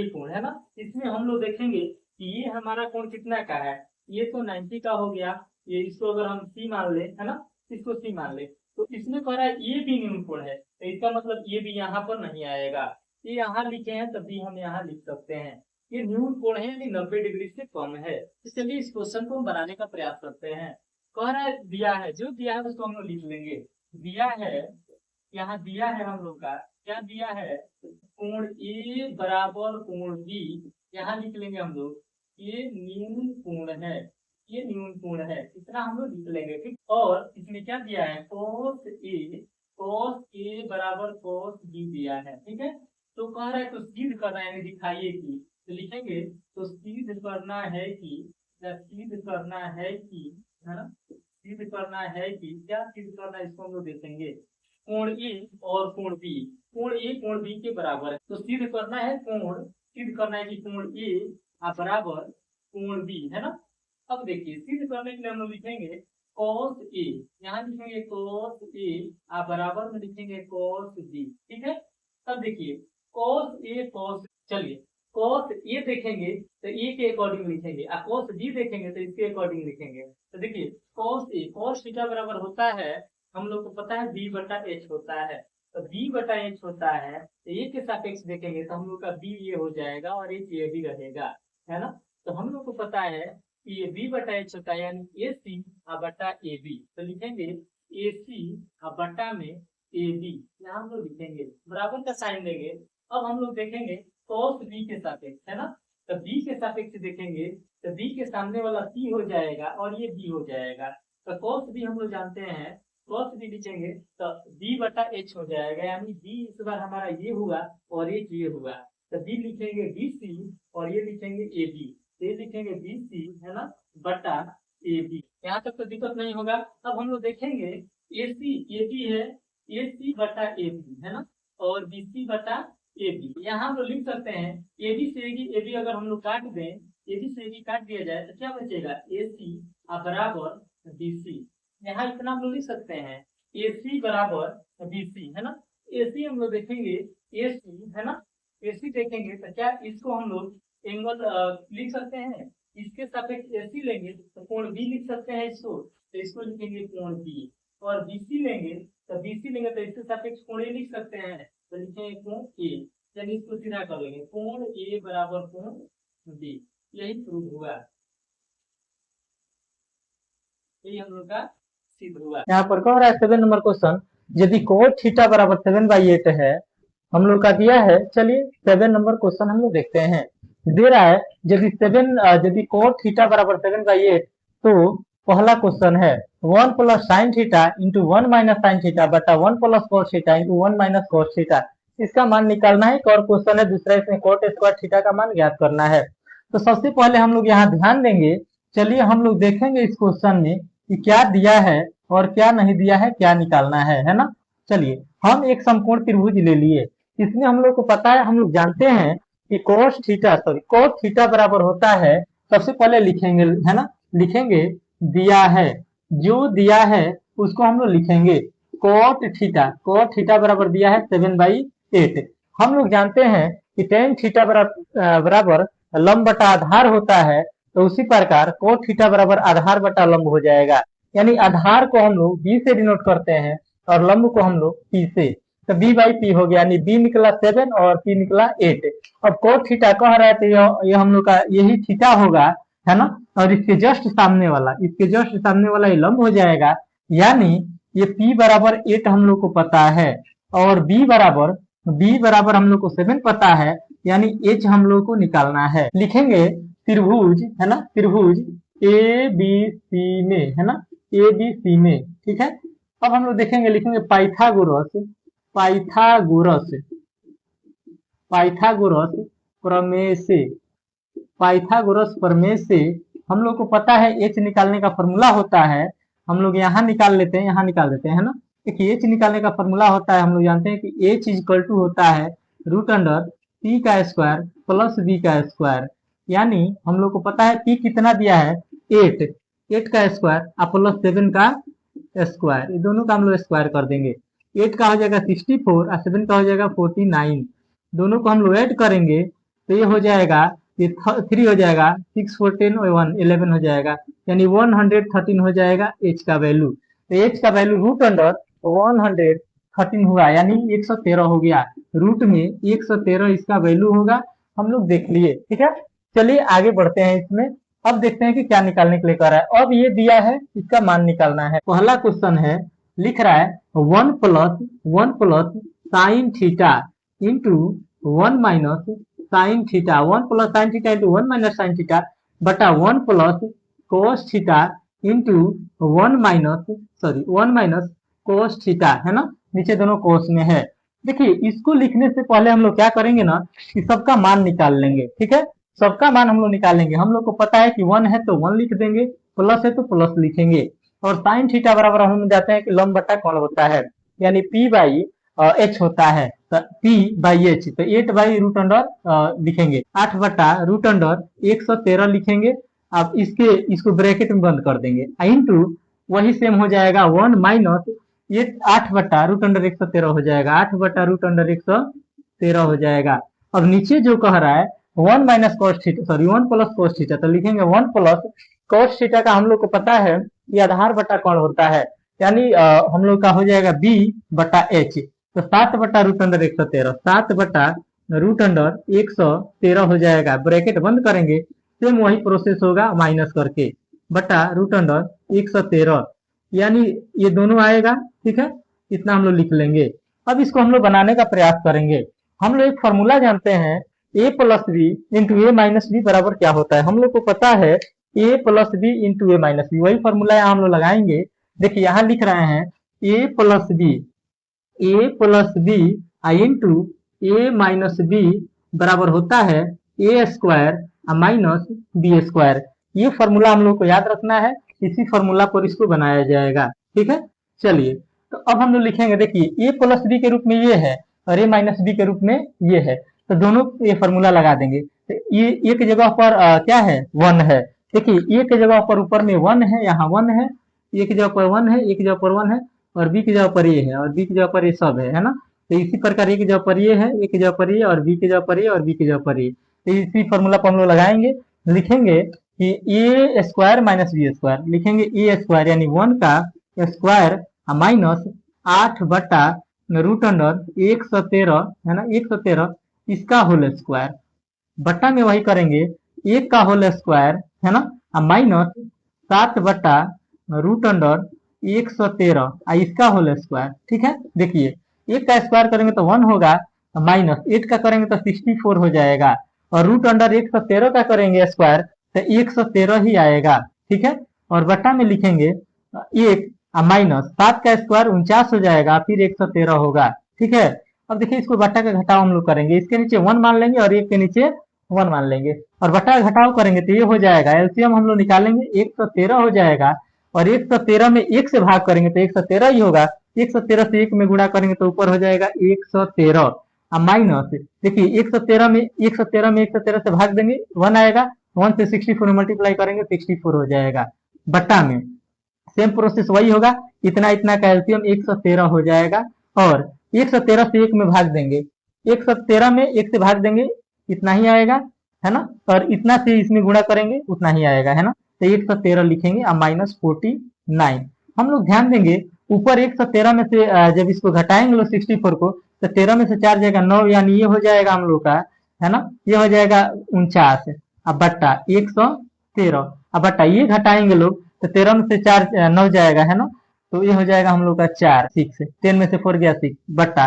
कोण है ना, इसमें हम लोग देखेंगे कि ये हमारा कोण कितना का है, ये तो 90 का हो गया, ये इसको अगर हम सी मान ले, है ना, इसको सी मान ले, तो इसमें कह रहा है ये भी न्यून कोण है, तो इसका मतलब ये भी यहाँ पर नहीं आएगा। ये यहाँ लिखे हैं तब भी हम यहाँ लिख सकते हैं, ये न्यून कोण है, यानी 90 डिग्री से कम है। तो चलिए इस क्वेश्चन को हम बनाने का प्रयास करते हैं। कह रहा है दिया है, जो दिया है उसको हम लोग लिख लेंगे। दिया है, यहाँ दिया है हम लोग का, क्या दिया है, कोण ए बराबर कोण बी, यहाँ लिख लेंगे हम लोग ये न्यून कोण है, ये न्यून कोण है, इतना हम लोग लिख लेंगे। ठीक, और इसमें क्या दिया है, cos ए बराबर cos बी दिया है। ठीक है, तो कह रहा है तो सिद्ध करना है, दिखाइए कि, तो लिखेंगे तो सिद्ध करना है कि, सिद्ध करना है कि, है ना, सिद्ध करना है कि, क्या सिद्ध करना है इसको हम लोग देखेंगे, कोण ए और कोण बी, कोण ए कोण बी के बराबर है। तो सिद्ध करना है कोण, सिद्ध करना है कि कोण ए बराबर कोण बी, है ना। अब देखिए सिद्ध करने के लिए हम लोग लिखेंगे cos ए, यहाँ लिखेंगे cos ए बराबर में लिखेंगे cos बी। ठीक है, तब देखिए cos ए cos, चलिए cos ए देखेंगे तो ए के अकॉर्डिंग लिखेंगे, और cos बी देखेंगे तो इसके अकॉर्डिंग लिखेंगे। तो देखिए cos ए cos थीटा बराबर होता है, हम लोग को पता है b बटा h होता है, तो b बटा h होता है, तो ए के सापेक्ष देखेंगे तो हम लोग का b ये हो जाएगा और h ये भी रहेगा, है ना। तो हम लोग को पता है कि ये b बटा h होता है, यानी ए सी बटा ए बी, तो लिखेंगे ए सी बटा में ए बी, यहाँ हम लोग लिखेंगे, बराबर का साइन देंगे। अब हम लोग देखेंगे cos b के सापेक्ष, है ना, तो b के सापेक्ष देखेंगे तो b के सामने वाला c हो जाएगा और ये b हो जाएगा, तो cos b हम लोग जानते हैं, cos b लिखेंगे तो b बटा h हो जाएगा, यानी b इस बार हमारा ये हुआ और h ये हुआ, तो b लिखेंगे bc और ये लिखेंगे ab, ये लिखेंगे bc, है ना, बटा ab। यहाँ तक तो दिक्कत नहीं होगा। अब हम लोग देखेंगे ac ab है, ac बटा ab, है ना, और bc बटा ab, यहाँ हम लोग लिख सकते हैं ab से ab अगर हम लोग काट दें, ab से ab काट दिया जाए तो क्या बचेगा, ac बराबर bc, यहाँ इतना हम लोग लिख सकते हैं AC बराबर BC, है ना। AC हम लोग देखेंगे AC, है ना, AC देखेंगे तो क्या इसको हम लोग एंगल लिख सकते हैं, इसके सापेक्ष AC लेंगे तो कोण B लिख सकते हैं इसको, तो इसको लिखेंगे कोण B, और BC लेंगे तो BC लेंगे तो इसके सापेक्ष कोण A लिख सकते हैं, तो लिखेंगे कोण A, चलिए इसको सीधा कर लेंगे, कोण A बराबर कोण B, यही प्रूव हुआ, यही हम लोग का सिद्ध हुआ। यहाँ पर कह रहा है 7 नंबर क्वेश्चन, यदि cot थीटा बराबर 7/8 है, हम लोग का दिया है। चलिए 7 नंबर क्वेश्चन हम लोग देखते हैं, दे रहा है यदि cot थीटा बराबर 7/8, तो पहला क्वेश्चन है 1 plus sine theta into 1 minus sine theta बटा 1 plus cos theta into 1 minus cos theta, इसका मान निकालना है। एक और क्वेश्चन है दूसरा, इसमें cot स्क्वायर थीटा का मान ज्ञात करना है। तो सबसे पहले हम लोग यहाँ ध्यान देंगे, चलिए हम लोग देखेंगे इस क्वेश्चन में कि क्या दिया है और क्या नहीं दिया है, क्या निकालना है ना। चलिए हम एक समकोण त्रिभुज ले लिए, इसमें हम लोग को पता है, हम लोग जानते हैं कि cos थीटा बराबर होता है, सबसे पहले लिखेंगे, है ना, लिखेंगे दिया है, जो दिया है उसको हम लोग लिखेंगे cot थीटा बराबर दिया है 7/8। हम लोग जानते हैं कि tan थीटा बराबर लंब बटा आधार होता है, तो उसी प्रकार cot थीटा बराबर आधार बटा लंब हो जाएगा, यानी आधार को हम लोग b से डिनोट करते हैं और लंब को हम लोग p से, तो b/p हो गया, यानी b निकला 7 और p निकला 8। अब cot थीटा कह रहा है तो ये हम लोग का यही थीटा होगा, है ना, और इसके जस्ट सामने वाला ये लंब हो जाएगा, यानी ये p बराबर 8 हम लोग को पता है और b बराबर हम लोग को 7 पता है, यानी h हम लोग को निकालना है। लिखेंगे त्रिभुज, है ना, त्रिभुज ABC में, है ना, ABC में, ठीक है। अब हम लोग देखेंगे, लिखेंगे पाइथागोरस प्रमेय से हम लोग को पता है h निकालने का फॉर्मूला होता है, हम लोग यहाँ निकाल लेते हैं, यहाँ निकाल देते हैं, है ना। देखिए h निकालने का फॉर्मूला होता है, हम लोग जानते हैं कि h इक्वल टू होता है √p का स्क्वायर प्लस b का स्क्वायर, यानी हम लोग को पता है p कितना दिया है 8 का स्क्वायर प्लस 7 का स्क्वायर, ये दोनों का हम लोग स्क्वायर कर देंगे, 8 का हो जाएगा 64 और 7 का हो जाएगा 49, दोनों को हम लोग ऐड करेंगे तो ये हो जाएगा, ये 3 हो जाएगा, 6 4 10 और 1 11 हो जाएगा, यानी 113 हो जाएगा h का वैल्यू। तो h का वैल्यू √113 हुआ, यानी 113 हो गया, रूट में 113 इसका वैल्यू होगा, हम लोग देख लिए, ठीक है। चलिए आगे बढ़ते हैं इसमें, अब देखते हैं कि क्या निकालने के लिए कर रहा है। अब ये दिया है, इसका मान निकालना है। पहला क्वेश्चन है, लिख रहा है 1 plus sine theta into 1 minus sine theta, 1 plus sine theta into 1 minus sine theta बटा 1 plus cos theta into 1 minus cos theta, है ना, नीचे दोनों कोस में है। देखिए इसको लिखने से पहले हम लोग क्या करेंगे ना कि सबका मान निकाल लेंगे, ठीक है, सबका मान हम लोग निकालेंगे। हम लोग को पता है कि 1 है तो 1 लिख देंगे, प्लस है तो प्लस लिखेंगे। और साइन थीटा बराबर हम जाते हैं कि लंब बटा कोण होता है, यानी पी बाई एच होता है, पी बाई एच, तो 8/√अंडर लिखेंगे, 8/√अंडर 113 लिखेंगे। अब इसको ब्रैकेट में बंद कर देंगे, इंटू वही सेम हो जाएगा 1 माइनस ये 8/√अंडर 113 हो जाएगा, 8/√अंडर 113 हो जाएगा। अब नीचे जो कह रहा है 1 minus cos theta, sorry 1 plus cos theta, तो लिखेंगे 1 प्लस कॉस थीटा का हम लोग को पता है ये आधार बटा कोण होता है, यानी हम लोग का हो जाएगा बी बटा एच, तो 7/√अंडर 113, 7/√अंडर 113 हो जाएगा, ब्रैकेट बंद करेंगे, सेम वही प्रोसेस होगा माइनस करके बटा √अंडर 113, यानी ये दोनों आएगा, ठीक है, इतना हम लोग लिख लेंगे। अब इसको हम लोग बनाने का प्रयास करेंगे। हम लोग एक फॉर्मूला जानते हैं, ए प्लस बी इंटू ए माइनस बी बराबर क्या होता है, हम लोग को पता है ए प्लस बी इंटू ए माइनस बी, वही फॉर्मूला यहाँ हम लोग लगाएंगे। देखिए यहाँ लिख रहे हैं ए प्लस बी इंटू ए माइनस बी बराबर होता है ए स्क्वायर माइनस बी स्क्वायर। ये फॉर्मूला हम लोग को याद रखना है, इसी फॉर्मूला पर इसको बनाया जाएगा, ठीक है। चलिए तो अब हम लोग लिखेंगे, देखिए ए प्लस बी के रूप में ये है और ए माइनस बी के रूप में ये है, तो दोनों ये फॉर्मूला लगा देंगे। तो ये एक जगह पर क्या है 1 है, देखिए ए की जगह पर ऊपर में 1 है, यहाँ 1 है, ए की जगह पर 1 है, ए की जगह पर 1 है, और बी की जगह पर ये है, और बी की जगह पर ये सब है ना। तो इसी प्रकार ए की जगह पर ये है, ए की जगह पर ये, और बी की जगह पर ये, और बी की जगह पर ये, तो इसी फॉर्मूला पर हम लोग लगाएंगे। लिखेंगे कि ए स्क्वायर माइनस बी स्क्वायर, लिखेंगे ए स्क्वायर यानी 1 का स्क्वायर माइनस 8/√अंडर 113, है ना, 113 इसका होल स्क्वायर, बट्टा में वही करेंगे 1 का होल स्क्वायर, है ना, माइनस 7/√अंडर 113 इसका होल स्क्वायर, ठीक है। देखिए 1 का स्क्वायर करेंगे तो 1 होगा, माइनस 8 का करेंगे तो 64 हो जाएगा, और √अंडर 113 का करेंगे स्क्वायर तो 113 ही आएगा, ठीक है। और बट्टा में लिखेंगे 1 माइनस 7 का स्क्वायर 49 हो जाएगा, फिर 113 होगा, ठीक है। अब देखिए इसको बट्टा का घटाव हम लोग करेंगे, इसके नीचे 1 मान लेंगे और 1 के नीचे 1 मान लेंगे, और बट्टा का घटाव करेंगे तो ये हो जाएगा, एलसीएम हम लोग निकालेंगे 113 हो जाएगा, और 113 में 1 से भाग करेंगे तो 113 ही होगा, 113 से 1 में गुणा करेंगे तो ऊपर हो जाएगा 113, माइनस देखिए 113 से भाग देंगे 1 आएगा, 1 से 64 मल्टीप्लाई करेंगे 64 हो जाएगा, बट्टा में सेम प्रोसेस वही होगा, इतना इतना का एलसीएम 113 हो जाएगा, और 113 से 1 में भाग देंगे, 113 में 1 से भाग देंगे इतना ही आएगा, है ना, और इतना से इसमें गुणा करेंगे उतना ही आएगा, है ना, तो 113 लिखेंगे माइनस 49। हम लोग ध्यान देंगे ऊपर 113 में से जब इसको घटाएंगे लोग 64 को, तो 13 में से 4 जाएगा 9, यानी ये हो जाएगा हम लोग का, है ना, ये हो जाएगा 49, अब बट्टा 113, अब बट्टा ये घटाएंगे लोग तो 13 में से 4 9 जाएगा, है ना, तो ये हो जाएगा हम लोग का 4, 6, 10 में से 4 गया 6, बट्टा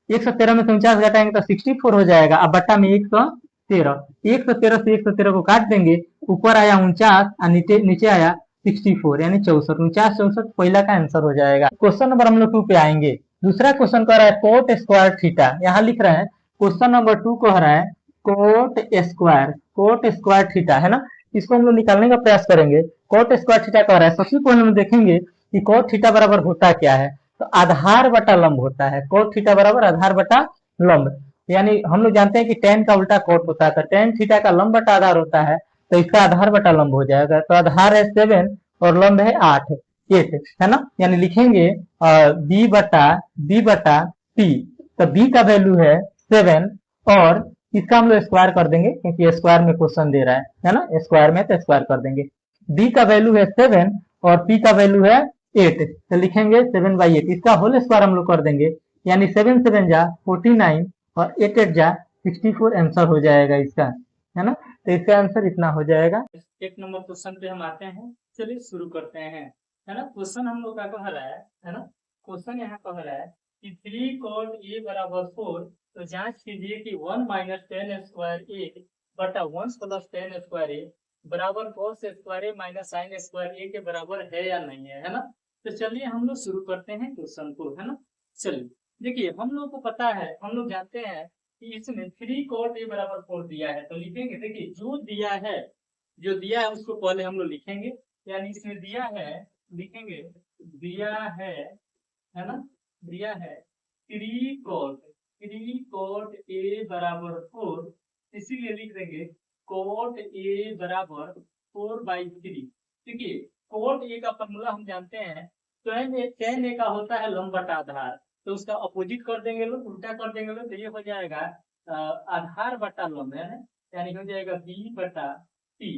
113 में से 49 घटाएंगे तो 64 हो जाएगा, अब बट्टा में 113, 113 से 113 को काट देंगे, ऊपर आया 49 और नीचे आया 64, यानी 64, 49 64 पहला का आंसर हो जाएगा। क्वेश्चन नंबर हम लोग 2 पे आएंगे। दूसरा क्वेश्चन कह रहा है कोट स्क्वायर थीटा, यहाँ लिख रहे हैं क्वेश्चन नंबर 2 कह रहा है कोट स्क्वायर थीटा, है ना, इसको हम लोग निकालने का प्रयास करेंगे। कोट स्क्वायर थीटा कह रहा है, सबसे पहले हम देखेंगे कि कोट थीटा बराबर होता क्या है, तो आधार बटा लंब होता है, कोट थीटा बराबर आधार बटा लंब, यानी हम लोग जानते हैं कि टेन का उल्टा कोट होता है, तो टेन थीटा का लंब बटा आधार होता है, तो इसका आधार बटा लंब हो जाएगा, तो आधार है 7 और लंब है 8 है ना, यानी लिखेंगे बी बटा टी, तो बी का वैल्यू है 7 और इसका हम लोग स्क्वायर कर देंगे क्योंकि स्क्वायर में क्वेश्चन दे रहा है ना, स्क्वायर में तो स्क्वायर कर देंगे। डी का वैल्यू है 7 और पी का वैल्यू है 8, तो लिखेंगे 7/8, इसका होल स्क्वायर हम लोग कर देंगे, यानी 7 7 जा 49 और 8 8 जा 64 आंसर हो जाएगा इसका, है ना, तो इसका आंसर इतना हो जाएगा। एक नंबर क्वेश्चन पे हम आते हैं, चलिए शुरू करते हैं, है ना। क्वेश्चन हम लोग का कह रहा है ना, क्वेश्चन यहाँ कह रहा है कि 3 cot a बराबर 4, तो जांच कीजिए कि 1 माइनस 10 स्क्वायर ए बटा 1 प्लस 10 स्क्वायर ए बराबर cos स्क्वायर ए माइनस साइन स्क्वायर ए के बराबर है या नहीं है ना। तो चलिए हम लोग शुरू करते हैं क्वेश्चन को, है ना। चलिए देखिए, हम लोग को पता है, हम लोग जानते हैं कि इसमें 3 cot ए बराबर 4 दिया है। तो लिखेंगे, देखिए जो दिया है उसको पहले हम लोग लिखेंगे, यानी इसमें दिया है, लिखेंगे दिया है ना, दिया है 3 cot ए बराबर 4, इसीलिए लिख देंगे cot ए बराबर 4/3। देखिए cot ए का फॉर्मूला हम जानते हैं, tan ए का होता है लंब बटा आधार, तो उसका अपोजिट कर देंगे लोग, उल्टा कर देंगे लोग, तो ये हो जाएगा आधार बटा लंब, है ना, यानी हो जाएगा b बटा t।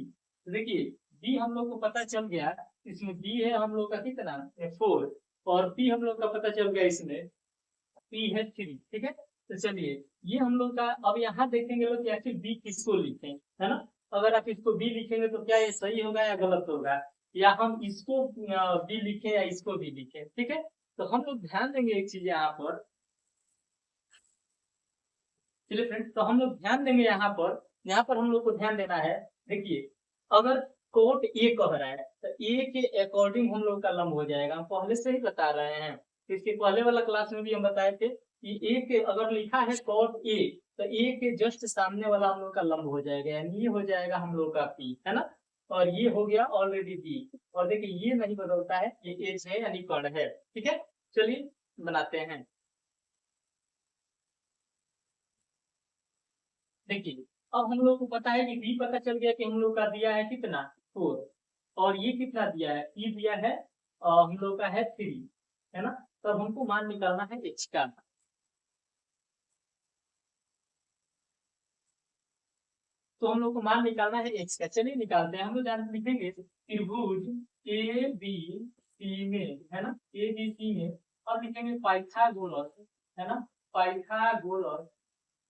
देखिए b हम लोग को पता चल गया, इसमें b है हम लोग का कितना 4, और p हम लोग का पता चल गया, इसमें p है 3, ठीक है। तो चलिए ये हम लोग का, अब यहाँ देखेंगे लोग कि आखिर b किसको लिखें, है ना। अगर आप इसको b लिखेंगे तो क्या ये सही होगा या गलत होगा, या हम इसको b लिखें या इसको b लिखें, ठीक है। तो हम लोग ध्यान देंगे एक चीज यहाँ पर, चलिए फ्रेंड्स, तो हम लोग ध्यान देंगे यहाँ पर हम लोग को ध्यान देना है। देखिए अगर कोट ए कह रहा है तो ए के अकॉर्डिंग हम लोग का लंब हो जाएगा, हम पहले से ही बता रहे हैं। इसके पहले वाला क्लास में भी हम बताए थे कि ए के अगर लिखा है कोट ए, तो ए के जस्ट सामने वाला हम लोग का लंब हो जाएगा, यानी ये हो जाएगा हम लोग का पी, है ना। और ये हो गया ऑलरेडी बी, और देखिए ये नहीं बदलता है, ये एच है यानी कर्ण है, ठीक है। चलिए बनाते हैं। देखिए अब हम लोग को पता है कि बी पता चल गया कि हम लोग का दिया है कितना 4, और ये कितना दिया है, ई दिया है हम लोग का है 3, है ना। तो हमको मान निकालना है एच का। तो हम लोग को मान निकालना है एक्स का, चलिए निकालते हैं। हम लोग जान लिखेंगे त्रिभुज ए बी सी में, है ना, ए बी सी में, अब लिखेंगे पाइथागोरस, है ना, पाइथागोरस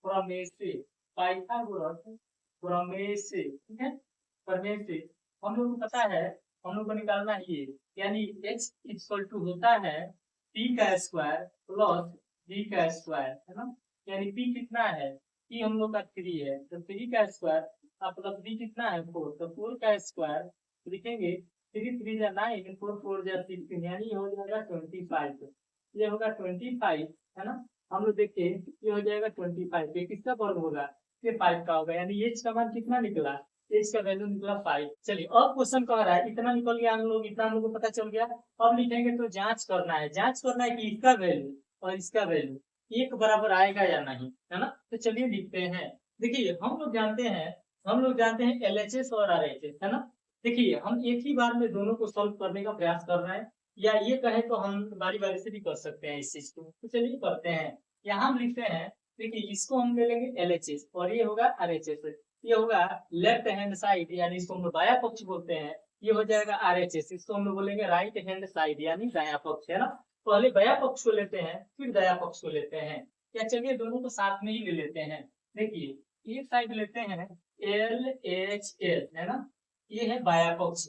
प्रमेय, पाइथागोरस प्रमेय, ठीक है, प्रमेय से हम लोग को पता है, हम लोग को निकालना है ये, यानी x इक्वल टू होता है p का स्क्वायर प्लस b का स्क्वायर, है ना, यानी p कितना है, p हम लोग का 3 है, तो 3 का स्क्वायर प्लस b कितना है 4, तो 4 का स्क्वायर लिखेंगे 3 3 जा 9, 4 4 जा 16, यानी हो जाएगा 25, ये होगा 25, है ना। हम लोग देखिए ये हो जाएगा 25, ये किसका वर्ग होगा, ये 5 का होगा, यानी एच का मान कितना निकला, एच का वैल्यू निकला 5। चलिए अब क्वेश्चन कह रहा है इतना निकल गया, हम लोग इतना हम लोग को पता चल गया। अब लिखेंगे तो जांच करना है कि इसका वैल्यू और इसका वैल्यू एक बराबर आएगा या नहीं, है ना। तो चलिए लिखते हैं। देखिए हम लोग जानते हैं LHS और RHS, है ना। देखिए हम एक ही बार में दोनों को सॉल्व करने का प्रयास कर रहे हैं, या ये कहे तो हम बारी बारी से भी कर सकते हैं इस चीज को। तो चलिए करते हैं। यहाँ हम लिखते हैं, देखिए इसको हम ले लेंगे LHS और ये होगा RHS, ये होगा लेफ्ट हैंड साइड, यानी इसको हम लोग बाया पक्ष बोलते हैं, ये हो जाएगा RHS, इसको हम लोग बोलेंगे राइट हैंड साइड यानी दाया पक्ष, है ना। पहले बाया पक्ष को लेते हैं फिर दाया पक्ष को लेते हैं, या चलिए दोनों को साथ में ही ले लेते हैं। देखिए एक साइड लेते हैं LHS, है ना, ये है बाया पक्ष,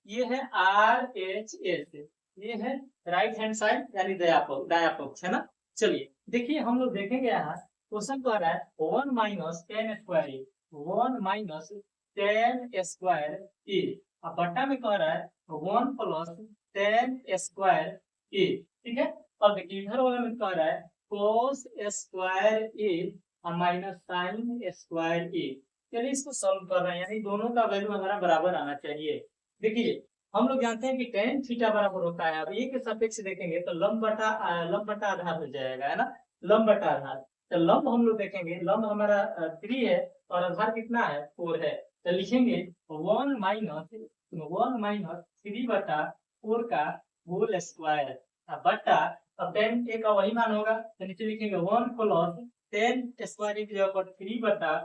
ये है RHS, ये है राइट हैंड साइड यानी दाया पक्ष, है ना। चलिए देखिए हम लोग देखेंगे यहाँ क्वेश्चन कह रहा है 1 माइनस 10 स्क्वायर ए, 1 माइनस 10 स्क्वायर ए, अब बट्टा में कह रहा है 1 प्लस 10 स्क्वायर ए, ठीक है। अब देखिए इधर वाला में कह रहा है cos स्क्वायर ए माइनस साइन स्क्वायर ए। चलिए इसको सॉल्व कर रहे हैं, यानी दोनों का वैल्यू हमारा बराबर आना चाहिए। देखिए हम लोग जानते हैं कि tan थीटा बराबर होता है, अब ए के सापेक्ष देखेंगे तो लंब बटा आधार हो जाएगा, है ना, लंब बटा आधार। तो लंब हम लोग देखेंगे, लंब हमारा 3 है और आधार कितना है 4 है, तो लिखेंगे 1 माइनस 3 बटा 4 का होल स्क्वायर बटा, अब tan ए का वही मान होगा, तो नीचे लिखेंगे 1 प्लस 10 स्क्वायर की जगह पर 3 बटा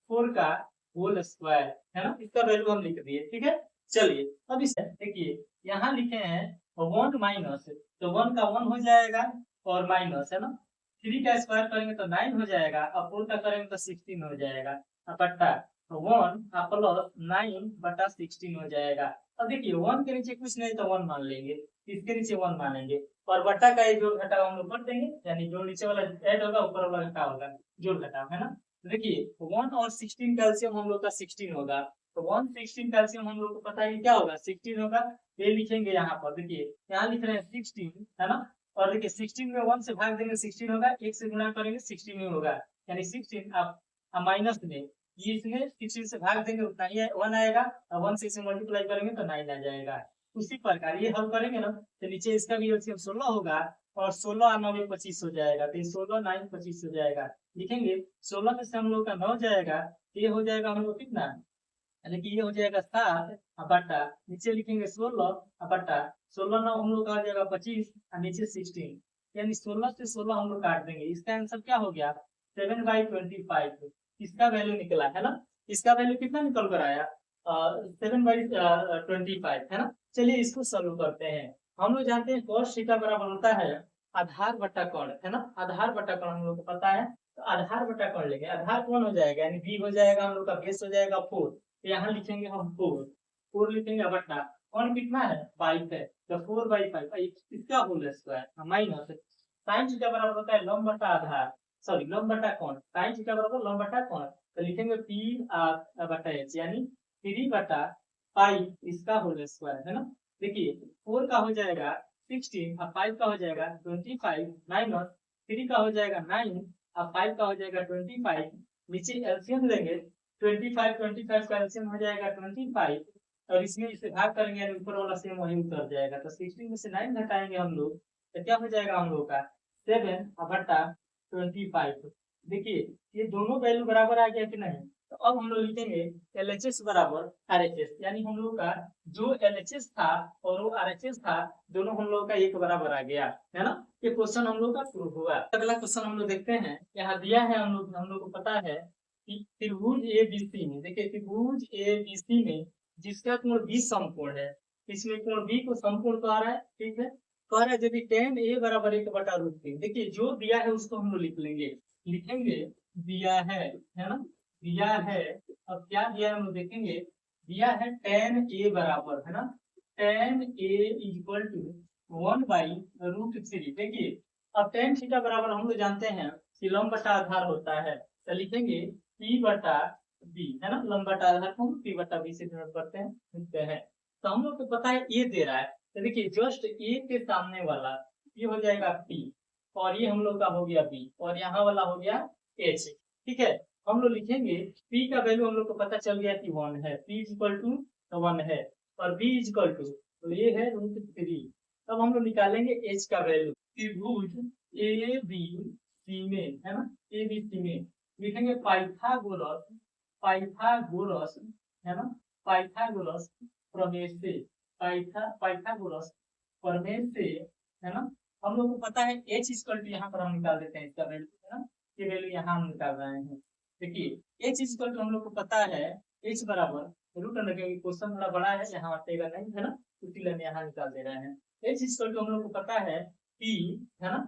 4 का होल स्क्वायर, है ना, इसका वैल्यू हम लिख दिए, ठीक है। चलिए अब इस देखिए यहाँ लिखे हैं 1 माइनस, तो 1 का 1 हो जाएगा और माइनस, है ना, 3 का स्क्वायर करेंगे तो 9 हो जाएगा, अब 4 का करेंगे तो 16 हो जाएगा, बट्टा 1 प्लस 9 बटा 16 हो जाएगा। अब देखिए 1 के नीचे कुछ नहीं तो 1 मान लेंगे, इसके नीचे 1 मानेंगे, और बट्टा का जोड़ घटाव हम लोग कर देंगे, यानी जो नीचे वाला ऐड होगा ऊपर वाला घटाव होगा, जोड़ घटाव, है ना। देखिए 1 और 16 का एलसीएम हम लोग का 16 होगा, तो 116 का एलसीएम हम लोग को पता है क्या होगा, 16 होगा। ये लिखेंगे यहाँ पर, देखिए यहाँ लिख रहे हैं 16, है ना। और देखिए 16 में 1 से भाग देंगे 16 होगा, 1 से गुणा करेंगे 16 में होगा, यानी 16 आप माइनस में ये इसमें 16 से भाग देंगे उतना ही 1 आएगा, और 1 से इसे मल्टीप्लाई करेंगे तो 9 आ जाएगा। उसी प्रकार ये हल करेंगे ना, तो नीचे इसका भी एलसीएम 16 होगा, और 16 और 9 में 25 हो जाएगा, तो 16 9 25 हो जाएगा। लिखेंगे 16 में से हम लोग का 9 जाएगा, ये हो जाएगा हम लोग कितना, यानी कि ये हो जाएगा 7 बटा, नीचे लिखेंगे 16 बटा 16 9 हम लोग का आ जाएगा 25, और नीचे 16, यानी 16 से 16 हम लोग काट देंगे। इसका आंसर क्या हो गया, 7/25। इसका वैल्यू निकला है ना, इसका वैल्यू कितना निकल कर आया, 7/25, है ना। चलिए इसको सॉल्व करते हैं। हम लोग जानते हैं cos थीटा बराबर होता है आधार बटा कोण, है ना। आधार बटा कोण हम लोग को पता है, तो आधार बटा कोण लेंगे। आधार कौन हो जाएगा, यानी बी हो जाएगा हम लोग का, बेस हो जाएगा 4, तो यहाँ लिखेंगे हम 4 लिखेंगे बटा कोण कितना है 5 है, तो 4/5 इसका whole square minus sine theta बराबर होता है लंब बटा आधार, सॉरी लंब बटा कोण, साइन थीटा बराबर लंब बटा कोण, तो लिखेंगे पी बटा एच, यानी 3/5 इसका होल स्क्वायर, है ना। देखिए 4 का हो जाएगा 16 और 5 का हो जाएगा 25 माइनस 3 का हो जाएगा 9 और 5 का हो जाएगा 25, नीचे एलसीएम लेंगे 25 का एलसीएम हो जाएगा 25, और इसमें इसे भाग करेंगे यानी ऊपर वाला सेम वही उतर जाएगा, तो 16 में से 9 घटाएंगे हम लोग, तो क्या हो जाएगा हम लोग का 7 बटा 25। देखिए ये दोनों वैल्यू बराबर आ गया कि नहीं, तो अब हम लोग लिखेंगे LHS बराबर RHS, यानी हम लोग का जो LHS था और वो RHS था, दोनों हम लोग का एक बराबर आ गया, है ना। ये क्वेश्चन हम लोग का प्रूव हुआ। अगला क्वेश्चन हम लोग देखते हैं, यहाँ दिया है हम लोग को पता है कि त्रिभुज ABC में, देखिए त्रिभुज ABC में जिसका कोण 20 समकोण है, इसमें कोण B को समकोण कह रहा है, ठीक है। कह रहा है यदि tan A बराबर 1/√3, देखिए जो दिया है उसको हम लोग लिख लेंगे, लिखेंगे दिया है ना, दिया है। अब क्या दिया है हम लोग देखेंगे, दिया है tan A बराबर, है ना, tan A इक्वल टू 1/√3। देखिए अब tan थीटा बराबर हम लोग जानते हैं कि लंब बटा आधार होता है, तो लिखेंगे P बटा B, है ना, लंब बटा आधार को P बटा B से डिनोट करते हैं, लिखते हैं। तो हम लोग को पता है ये दे रहा है, तो देखिए जस्ट A के सामने वाला ये हो जाएगा P, और ये हम लोग का हो गया B, और यहाँ वाला हो गया H, ठीक है। हम लोग लिखेंगे P का वैल्यू हम लोग को पता चल गया कि 1 है, P इक्वल टू 1 है, और B इक्वल टू, तो ये है √3। अब हम लोग निकालेंगे H का वैल्यू, त्रिभुज ABC में, है ना, ABC में लिखेंगे पाइथागोरस, पाइथागोरस, है ना, पाइथागोरस प्रमेय से, पाइथागोरस प्रमेय से, है ना। हम लोग को पता है H इक्वल टू, यहाँ पर हम निकाल देते हैं इसका वैल्यू, है ना, ये वैल्यू यहाँ हम निकाल रहे हैं। देखिए H इक्वल टू हम लोग को पता है H बराबर रूट अंडर, क्योंकि क्वेश्चन थोड़ा बड़ा है यहाँ आतेगा नहीं, है ना, इसलिए हम यहाँ निकाल दे रहे हैं। H इक्वल टू हम लोग को पता है P, है ना,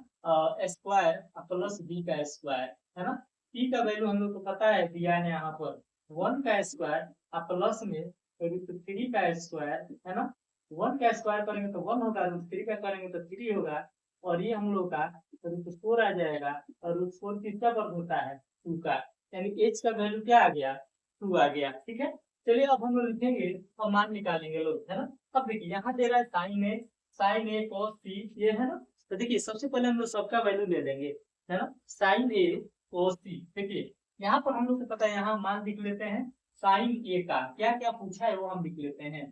स्क्वायर प्लस B का स्क्वायर, है ना। P का वैल्यू हम लोग को पता है दिया है यहाँ पर 1 का स्क्वायर प्लस में √3 का स्क्वायर, है ना। 1 का स्क्वायर करेंगे तो 1 होगा, √3 का करेंगे तो 3 होगा, और ये हम लोग का √4 आ जाएगा, और √4 किसका वर्ग होता है 2 का, यानी H का वैल्यू क्या आ गया 2 आ गया, ठीक है। चलिए अब हम लोग लिखेंगे और मान निकालेंगे लोग, है ना। अब देखिए यहाँ दे रहा है साइन ए cos C, ये है ना, तो देखिए सबसे पहले हम लोग सबका वैल्यू ले लेंगे, है ना, साइन ए cos C। देखिए यहाँ पर हम लोग को पता है, यहाँ मान लिख लेते हैं साइन ए का क्या क्या पूछा है वो हम लिख लेते हैं,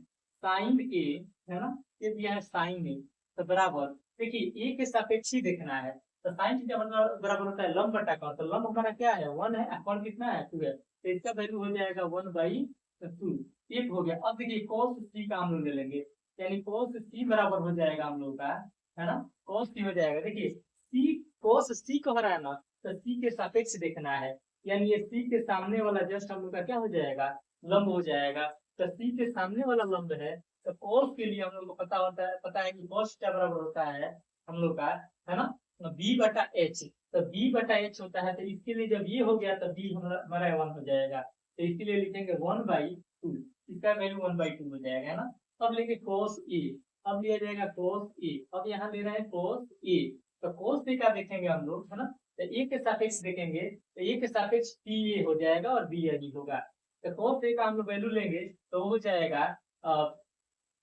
साइन ए, है ना, ये दिया है साइन ए, तो बराबर देखिए ए के सापेक्ष ही देखना है, तो साइन थीटा बराबर होता है लंब बटा कोण, तो लंब हमारा क्या है 1 है, कोण कितना है 2 है, तो इसका वैल्यू हो जाएगा 1/2, एक हो गया। अब देखिए cos C का हम लोग ले लेंगे, यानी cos C बराबर हो जाएगा हम लोग का, है ना, cos C हो जाएगा। देखिए C cos C कह रहा है ना, तो C के सापेक्ष देखना है, यानी ये C के सामने वाला जस्ट हम लोग का क्या हो जाएगा लंब हो जाएगा, तो C के सामने वाला लंब है, तो cos के लिए हम लोग को पता है कि cos थीटा बराबर होता है हम लोग का, है ना, B बटा H, तो B बटा H होता है, तो इसके लिए जब ये हो गया तो B हमारा 1 हो जाएगा, तो इसके लिए लिखेंगे 1/2, इसका वैल्यू 1/2 हो जाएगा, है ना। अब लेंगे cos A, अब लिया जाएगा cos A, अब यहाँ ले रहे हैं cos A, तो cos A का देखेंगे हम लोग, है ना, तो A के सापेक्ष देखेंगे, तो A के सापेक्ष P A हो जाएगा और B A होगा, तो cos a का हम लोग वैल्यू लेंगे तो हो जाएगा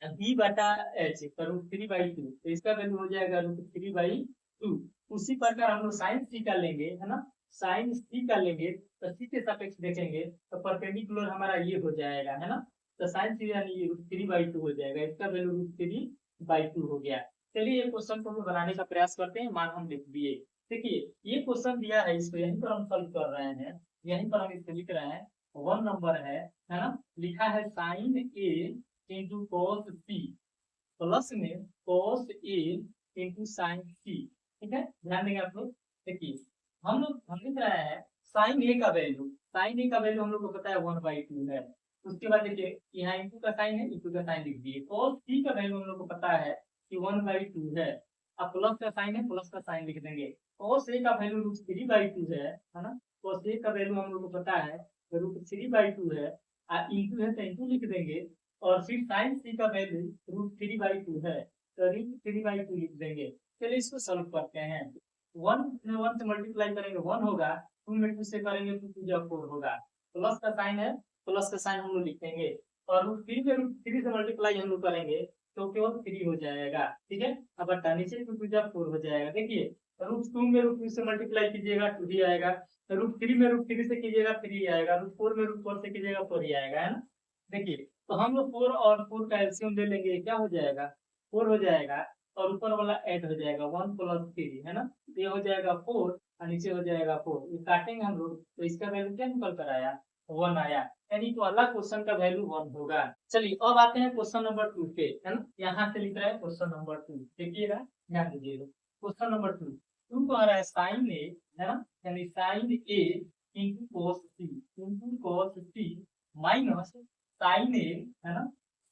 b बटा h का √3/2, तो इसका वैल्यू हो जाएगा √3/2। उसी प्रकार हम लोग साइन c का लेंगे, है ना, साइन c का लेंगे तो c के सापेक्ष देखेंगे तो परपेंडिकुलर हमारा ये हो जाएगा, है ना, तो साइन c यानी ये √3/2 हो जाएगा, इसका वैल्यू √3/2 हो गया। चलिए ये क्वेश्चन को हम बनाने का प्रयास करते हैं, मान हम लिख दिए। देखिए ये क्वेश्चन दिया है, इसको यहीं पर हम सॉल्व कर रहे हैं, यहीं पर हम इसको लिख रहे हैं। 1 नंबर है ना, लिखा है sine a into cos C plus में cos A into sine C. ठीक है, ध्यान देंगे आप लोग। देखिए हम लिख रहे हैं साइन ए का वैल्यू, साइन ए का वैल्यू हम लोग को पता है 1/2 है। उसके बाद देखिए यहाँ इंटू का साइन है, इंटू का साइन लिख दिए। कॉस सी का वैल्यू हम लोग को पता है कि 1/2 है। अब प्लस का साइन है, प्लस का साइन लिख देंगे। कॉस ए का वैल्यू √3/2 है ना, कॉस ए का वैल्यू हम लोग को पता है √3/2 है, इंटू है तो इंटू लिख देंगे। और फिर साइन सी का वैल्यू √3/2 है, तो √3/2 लिख देंगे। चलिए इसको सॉल्व करते हैं। 1 से मल्टीप्लाई करेंगे 1 होगा, 2 में 2 से करेंगे तो 2 4 होगा। प्लस का साइन है, प्लस का साइन हम लोग लिखेंगे, और √3 में √3 से मल्टीप्लाई हम लोग करेंगे तो केवल 3 हो जाएगा। ठीक है, अब बटा नीचे 2 4 हो जाएगा। देखिए √2 में √2 से मल्टीप्लाई कीजिएगा 2 ही आएगा, √3 में √3 से कीजिएगा 3 आएगा, √4 में √4 से कीजिएगा 4 ही आएगा, है ना। देखिए तो हम लोग 4 और 4 का एलसीएम ले लेंगे, क्या हो जाएगा 4 हो जाएगा, और ऊपर वाला ऐड हो जाएगा 1 + 3, है ना, ये हो जाएगा 4 और नीचे हो जाएगा 4। ये काटेंगे हम लोग तो इसका वैल्यू क्या निकल कर आया, 1 आया, यानी तो अगला क्वेश्चन का वैल्यू 1 होगा। चलिए अब आते हैं क्वेश्चन नंबर 2 पे, है ना, यहाँ से लिख रहा है क्वेश्चन नंबर 2, देखिएगा ध्यान दीजिएगा। क्वेश्चन नंबर 2 को आ रहा है साइन ए, है ना, यानी साइन ए इंटू कॉस सी माइनस साइन ए, है ना,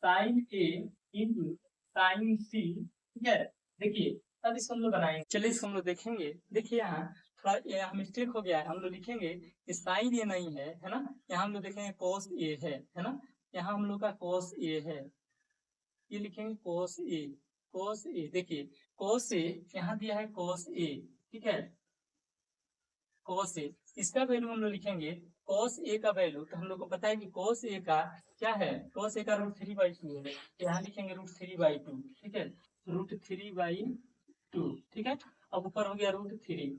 साइन ए इंटू साइन सी। ठीक है, देखिए अब इसको हम लोग बनाएंगे। चलिए इसको हम लोग देखेंगे। देखिए यहाँ थोड़ा यहाँ मिस्टेक हो गया है, हम लोग लिखेंगे कि साइन ए नहीं है ना, यहाँ हम लोग देखेंगे कॉस ए है ना, यहाँ हम लोग का कॉस ए है, ये लिखेंगे कॉस ए। देखिए कॉस ए यहाँ दिया है कॉस ए, ठीक है, कॉस ए, इसका वैल्यू हम लोग लिखेंगे कॉस ए का वैल्यू, तो हम लोग को पता है कि कॉस ए का क्या है, कॉस ए का √3/2 है, यहाँ लिखेंगे √3/2। ठीक है, √3/2। ठीक है, अब ऊपर हो गया √3।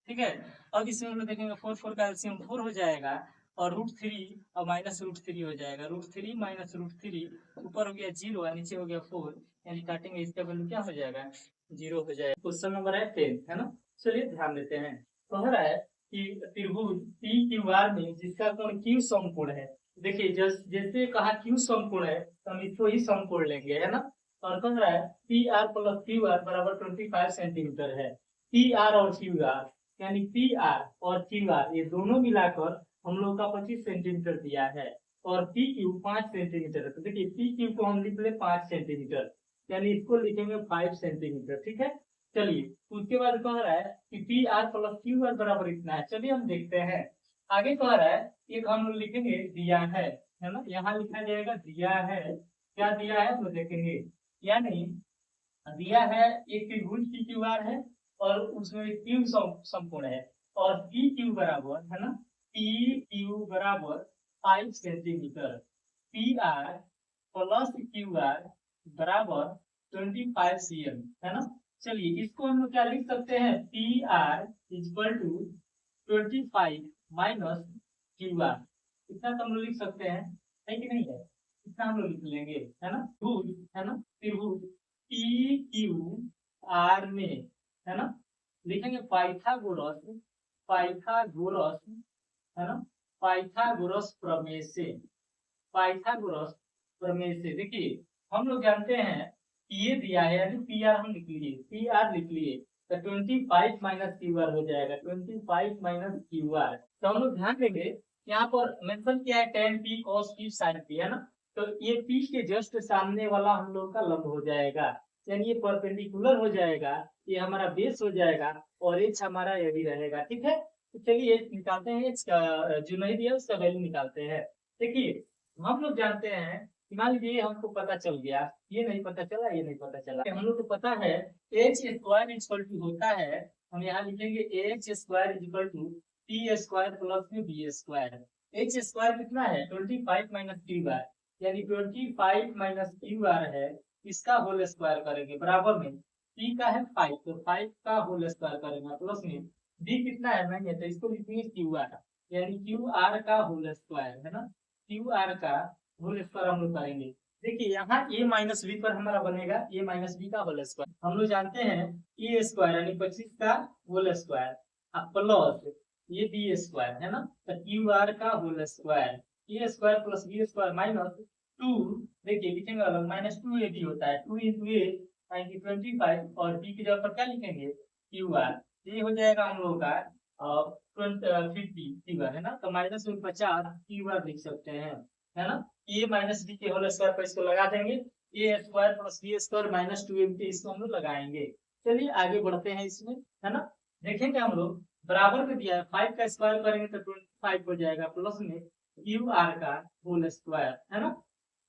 ठीक है, अब इसमें हम लोग देखेंगे 4 का एलसीएम 4 हो जाएगा, और √3 और माइनस √3 हो जाएगा, √3 माइनस √3, ऊपर हो गया 0 और नीचे हो गया 4, यानी काटेंगे इसका वैल्यू क्या हो जाएगा, 0 हो जाएगा। क्वेश्चन नंबर है 10, है ना। चलिए ध्यान देते हैं। कह रहा है कि त्रिभुज PQR में जिसका कोण Q समकोण है, देखिए जैसे कहा Q समकोण है तो हम इसको ही समकोण लेंगे, है ना, और कह रहा है PR + QR = 25 सेंटीमीटर है। PR और QR यानी PR और QR ये दोनों मिलाकर हम लोग का 25 सेंटीमीटर दिया है, और PQ 5 सेंटीमीटर है, तो देखिए PQ को हम लिख ले 5 सेंटीमीटर, यानी इसको लिखेंगे 5 सेंटीमीटर। ठीक है, चलिए उसके बाद कह रहा है कि PR + QR बराबर इतना है। चलिए हम देखते हैं, आगे कह रहा है एक हम लोग लिखेंगे दिया है ना, यहाँ लिखा जाएगा दिया है, क्या दिया है तो देखेंगे, यानी दिया है एक त्रिभुज PQR है और उसमें Q समकोण है, और PQ बराबर, है ना, PQ बराबर 5 सेंटीमीटर, PR + QR बराबर 25 cm, है ना। चलिए इसको हम लोग क्या लिख सकते हैं, PR = 25 माइनस QR, इतना तो हम लोग लिख सकते हैं, है कि नहीं है, इतना हम लोग लिख लेंगे, है ना। त्रिभुज, है ना, त्रिभुज PQR में, है ना, लिखेंगे पाइथागोरस, है ना, पाइथागोरस प्रमेय से, पाइथागोरस प्रमेय से। देखिए हम लोग जानते हैं कि ये दिया है, यानी PR हम लिख लिए, PR लिख लिए तो 25 माइनस QR हो जाएगा, 25 माइनस QR। तो हम लोग ध्यान देंगे यहाँ पर मेंशन किया है tan P cos P sin P, है ना, तो ये P के जस्ट सामने वाला हम लोग का लंब हो जाएगा, यानी ये परपेंडिकुलर हो जाएगा, ये हमारा बेस हो जाएगा, और H हमारा ये भी रहेगा। ठीक है, तो चलिए H निकालते हैं, H का जो नहीं दिया उसका वैल्यू निकालते हैं। देखिए हम लोग जानते हैं, मान लीजिए हमको पता चल गया, ये नहीं पता चला, ये नहीं पता चला, हम लोग को पता है H² होता है, हम यहाँ लिखेंगे H² = T² + B², x square कितना है 25 माइनस क्यू आर, यानी 25 माइनस क्यू आर है, इसका होल स्क्वायर करेंगे बराबर में पी का है 5, तो 5 का होल स्क्वायर करेंगे प्लस में डी कितना है नहीं है तो इसको लिखेंगे क्यू आर, यानी क्यू आर का होल स्क्वायर है ना, क्यू आर का होल स्क्वायर हम लोग करेंगे। देखिए यहाँ a माइनस बी पर हमारा बनेगा a माइनस बी का होल स्क्वायर, हम लोग जानते हैं ए स्क्वायर यानी 25 का होल स्क्वायर प्लस ये बी स्क्वायर है ना, तो क्यू आर का whole square a square plus B square minus 2, देखिए लिखेंगे अलग माइनस 2ab होता है 2 इंटू ए 25 और बी की जगह पर क्या लिखेंगे क्यू आर, ये हो जाएगा हम लोगों का 50 क्यू आर है ना, तो माइनस में 50 क्यू आर लिख सकते हैं है ना, ए माइनस बी के होल स्क्वायर पर इसको लगा देंगे a square plus B square minus 2ab इसको हम लोग लगाएंगे। चलिए आगे बढ़ते हैं इसमें है ना, देखेंगे हम लोग बराबर में दिया है 5 का स्क्वायर करेंगे तो 25 हो जाएगा प्लस में क्यू आर का होल स्क्वायर है ना।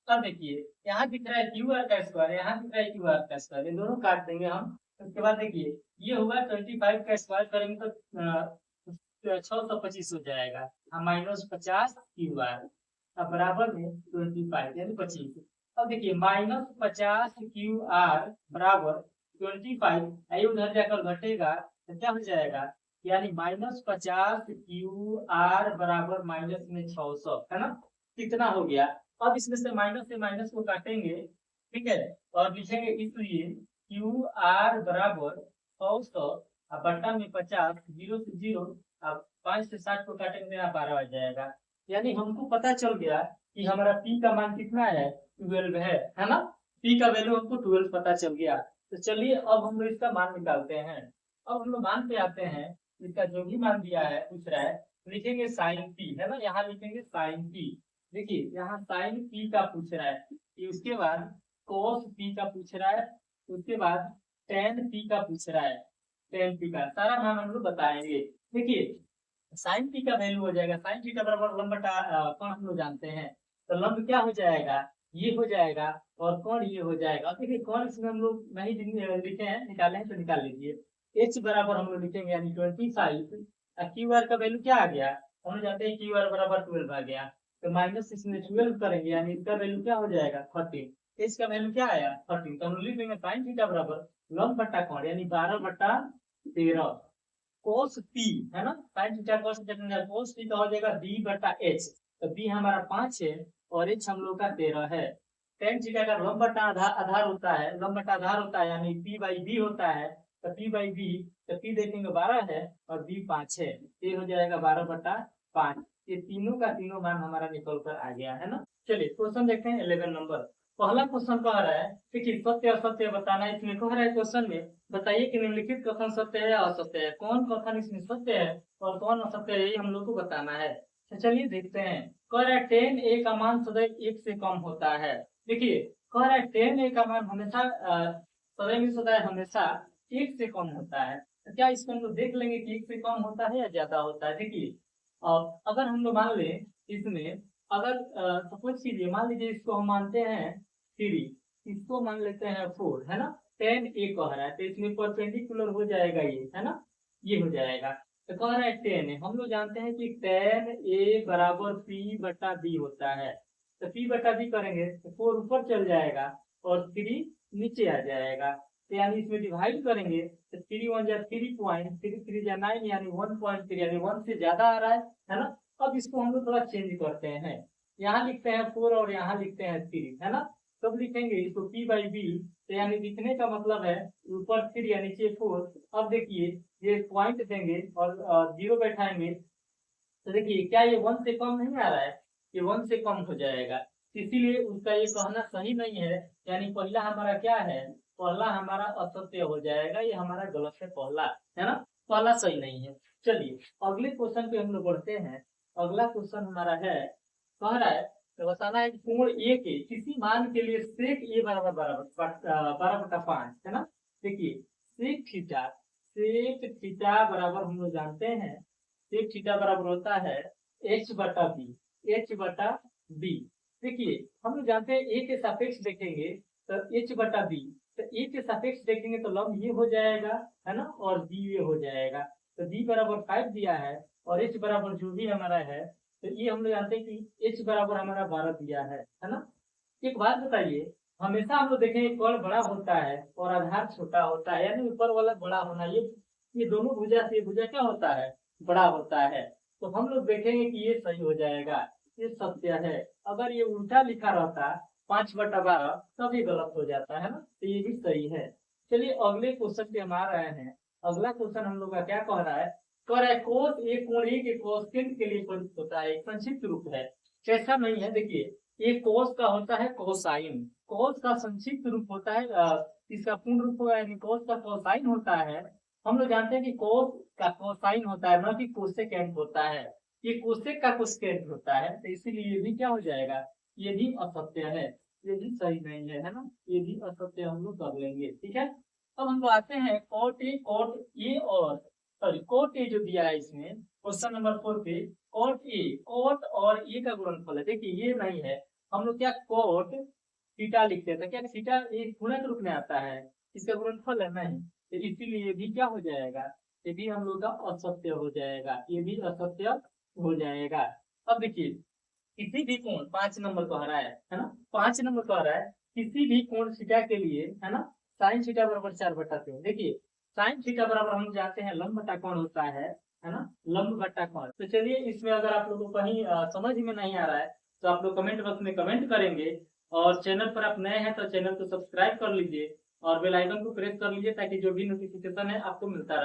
अब देखिए यहाँ दिख रहा है क्यू आर का स्क्वायर, यहाँ दिख रहा है क्यू आर का स्क्वायर, इन दोनों काट देंगे हम। उसके बाद देखिए ये होगा 25 का स्क्वायर करेंगे तो 625 हो जाएगा माइनस 50 क्यू आर अब बराबर में 25 यानी 25। अब देखिए माइनस 50 क्यू आर बराबर 25, आइए उधर जाकर घटेगा तो क्या हो जाएगा, यानी माइनस 50 क्यू आर बराबर माइनस में 600 है ना, कितना हो गया। अब इसमें से माइनस को काटेंगे ठीक है, और लिखेंगे इसलिए क्यू आर बराबर 600 बट्टा में 50, 0 से 0 अब 5 से 60 को काटेंगे 12 आ जाएगा, यानी हमको पता चल गया कि हमारा p का मान कितना है 12 है ना, p का वैल्यू हमको 12 पता चल गया। तो चलिए अब हम लोग इसका मान निकालते हैं। अब हम लोग मान पे आते हैं, इसका जो भी मान दिया है पूछ रहा है लिखेंगे साइन p है ना, यहाँ लिखेंगे साइन p। देखिए यहाँ साइन p का पूछ रहा है, उसके बाद कोस p का पूछ रहा है, उसके बाद टेन p का पूछ रहा है, टेन p का सारा मान हम लोग बताएंगे। देखिए साइन पी का वैल्यू हो जाएगा साइन थीटा बराबर लंब बटा कोण हम लोग जानते हैं, तो लंब क्या हो जाएगा ये हो जाएगा और कोण ये हो जाएगा। देखिए कोण इसमें हम लोग नहीं लिखे हैं, निकाले हैं तो निकाल लीजिए। h बराबर हम लोग लिखेंगे यानी 25, क्यू आर का वैल्यू क्या आ गया, हम लोग जानते हैं क्यू आर बराबर 12 आ गया, तो माइनस इसमें 12 करेंगे यानी इसका वैल्यू क्या हो जाएगा 13, h का वैल्यू क्या आया 13, तो हम लोग लिख देंगे साइन थीटा बराबर लंब बटा कोण यानी 12/13 cos p है ना, sin theta cos theta cos p का हो जाएगा b बटा h, तो b हमारा 5 है और h हम लोग का 13 है। tan थीटा का लंब बटा आधार होता है, लंब बटा आधार होता है यानी p बाई b होता है, तो p बाई b तो p देखेंगे 12 है और b 5 है, ये हो जाएगा 12/5। ये तीनों का तीनों मान हमारा निकल कर आ गया है ना। चलिए क्वेश्चन देखते हैं 11 नंबर। पहला क्वेश्चन कह रहा है देखिए सत्य असत्य बताना है, इसमें कह रहा है क्वेश्चन में बताइए कि निम्नलिखित कथन सत्य है या असत्य है, कौन कथन इसमें सत्य है और कौन असत्य है ये हम लोग को बताना है। तो चलिए देखते हैं। कह रहा है 10a का मान सदैव 1 से कम होता है। देखिए कह रहा है 10a का मान हमेशा सदैव हमेशा 1 से कम होता है, तो क्या इसको हम लोग देख लेंगे कि 1 से कम होता है या ज्यादा होता है। देखिए अगर हम लोग मान ले इसमें अगर सपोज कीजिए मान लीजिए इसको हम मानते हैं 3, इसको मान लेते हैं 4 है ना, 10a कह रहा है तो इसमें परपेंडिकुलर हो जाएगा ये है ना, ये हो जाएगा तो कह रहा है 10 है। हम लोग जानते हैं कि 10a बराबर p बटा b होता है, तो p बटा b करेंगे तो 4 ऊपर चल जाएगा और 3 नीचे आ जाएगा, तो यानी इसमें डिवाइड करेंगे तो 3 1 जा 3.3 3 जा 9 यानी 1.3 यानी 1 से ज्यादा आ रहा है ना। अब इसको हम लोग थोड़ा चेंज करते हैं, यहाँ लिखते हैं 4 और यहाँ लिखते हैं 3 है ना, तब लिखेंगे इसको p बाई b, तो यानी लिखने का मतलब है ऊपर 3 या नीचे 4। अब देखिए ये पॉइंट देंगे और 0 बैठाएंगे तो देखिए क्या ये 1 से कम नहीं आ रहा है, ये 1 से कम हो जाएगा, इसीलिए उसका ये कहना सही नहीं है, यानी पहला हमारा क्या है, पहला हमारा असत्य हो जाएगा, ये हमारा गलत है पहला है ना, पहला सही नहीं है। चलिए अगले क्वेश्चन पे हम लोग बढ़ते हैं। अगला क्वेश्चन हमारा है कह रहा है तो बताना है कोण ए के किसी मान के लिए सेक ए बराबर 12/5 है ना। देखिए सेक थीटा बराबर हम लोग जानते हैं सेक थीटा बराबर होता है h बटा बी। देखिए हम लोग जानते हैं a के सापेक्ष देखेंगे तो h बटा बी, तो a के सापेक्ष देखेंगे तो लंब ये हो जाएगा है ना और b ये हो जाएगा, तो b बराबर 5 दिया है और h बराबर जो भी हमारा है तो ये हम लोग जानते हैं कि h बराबर हमारा 12 दिया है ना। एक बात बताइए, हमेशा हम लोग देखेंगे कण बड़ा होता है और आधार छोटा होता है, यानी ऊपर वाला बड़ा होना, ये दोनों भुजा से भुजा क्या होता है, बड़ा होता है। तो हम लोग देखेंगे कि ये सही हो जाएगा, ये सत्य है। अगर ये उल्टा लिखा रहता 5/12 तब ये गलत हो जाता है ना, तो ये भी सही है। चलिए अगले क्वेश्चन पे हम आ रहे हैं। अगला क्वेश्चन हम लोग का क्या कह रहा है, कह रहा है कोस ए कोण ए के कोसेकेंट के लिए प्रयुक्त होता है, एक संक्षिप्त रूप है। कैसा नहीं है, देखिए ये कोस का होता है कोसाइन, कोस का संक्षिप्त रूप होता है, इसका पूर्ण रूप होगा यानी कोस का कोसाइन होता है। हम लोग जानते हैं कि कोस का कोसाइन होता है, न कि कोसेकेंट होता है। ये कोसेक का कोसेकेंट होता है, तो इसीलिए ये भी क्या हो जाएगा, ये भी असत्य है, ये भी सही नहीं है ना, ये भी असत्य हम लोग कर लेंगे। ठीक है, अब हम लोग आते हैं कोट ए और सॉरी कोट ए जो दिया है इसमें क्वेश्चन नंबर 4 पे, कोट और ए का गुणनफल है। देखिए ये नहीं है, हम लोग क्या कोट थीटा लिखते थे, क्या थीटा एक गुणक रूप में आता है, इसका गुणनफल है नहीं, तो इसीलिए ये भी क्या हो जाएगा, ये भी हम लोग का असत्य हो जाएगा, ये भी असत्य हो जाएगा। अब देखिए किसी भी कोण 5 नंबर कह रहा है ना, 5 नंबर कह रहा है किसी भी कोण थीटा के लिए है ना, साइन थीटा बराबर 4/3। देखिए साइन थीटा बराबर हम जानते हैं लंब बटा कोण होता है ना, लंब बटा कोण। तो चलिए इसमें अगर आप लोगों को कहीं समझ में नहीं आ रहा है तो आप लोग कमेंट बॉक्स में कमेंट करेंगे, और चैनल पर आप नए हैं तो चैनल को सब्सक्राइब कर लीजिए और बेल आइकन को प्रेस कर लीजिए ताकि जो भी नोटिफिकेशन है आपको मिलता रहे।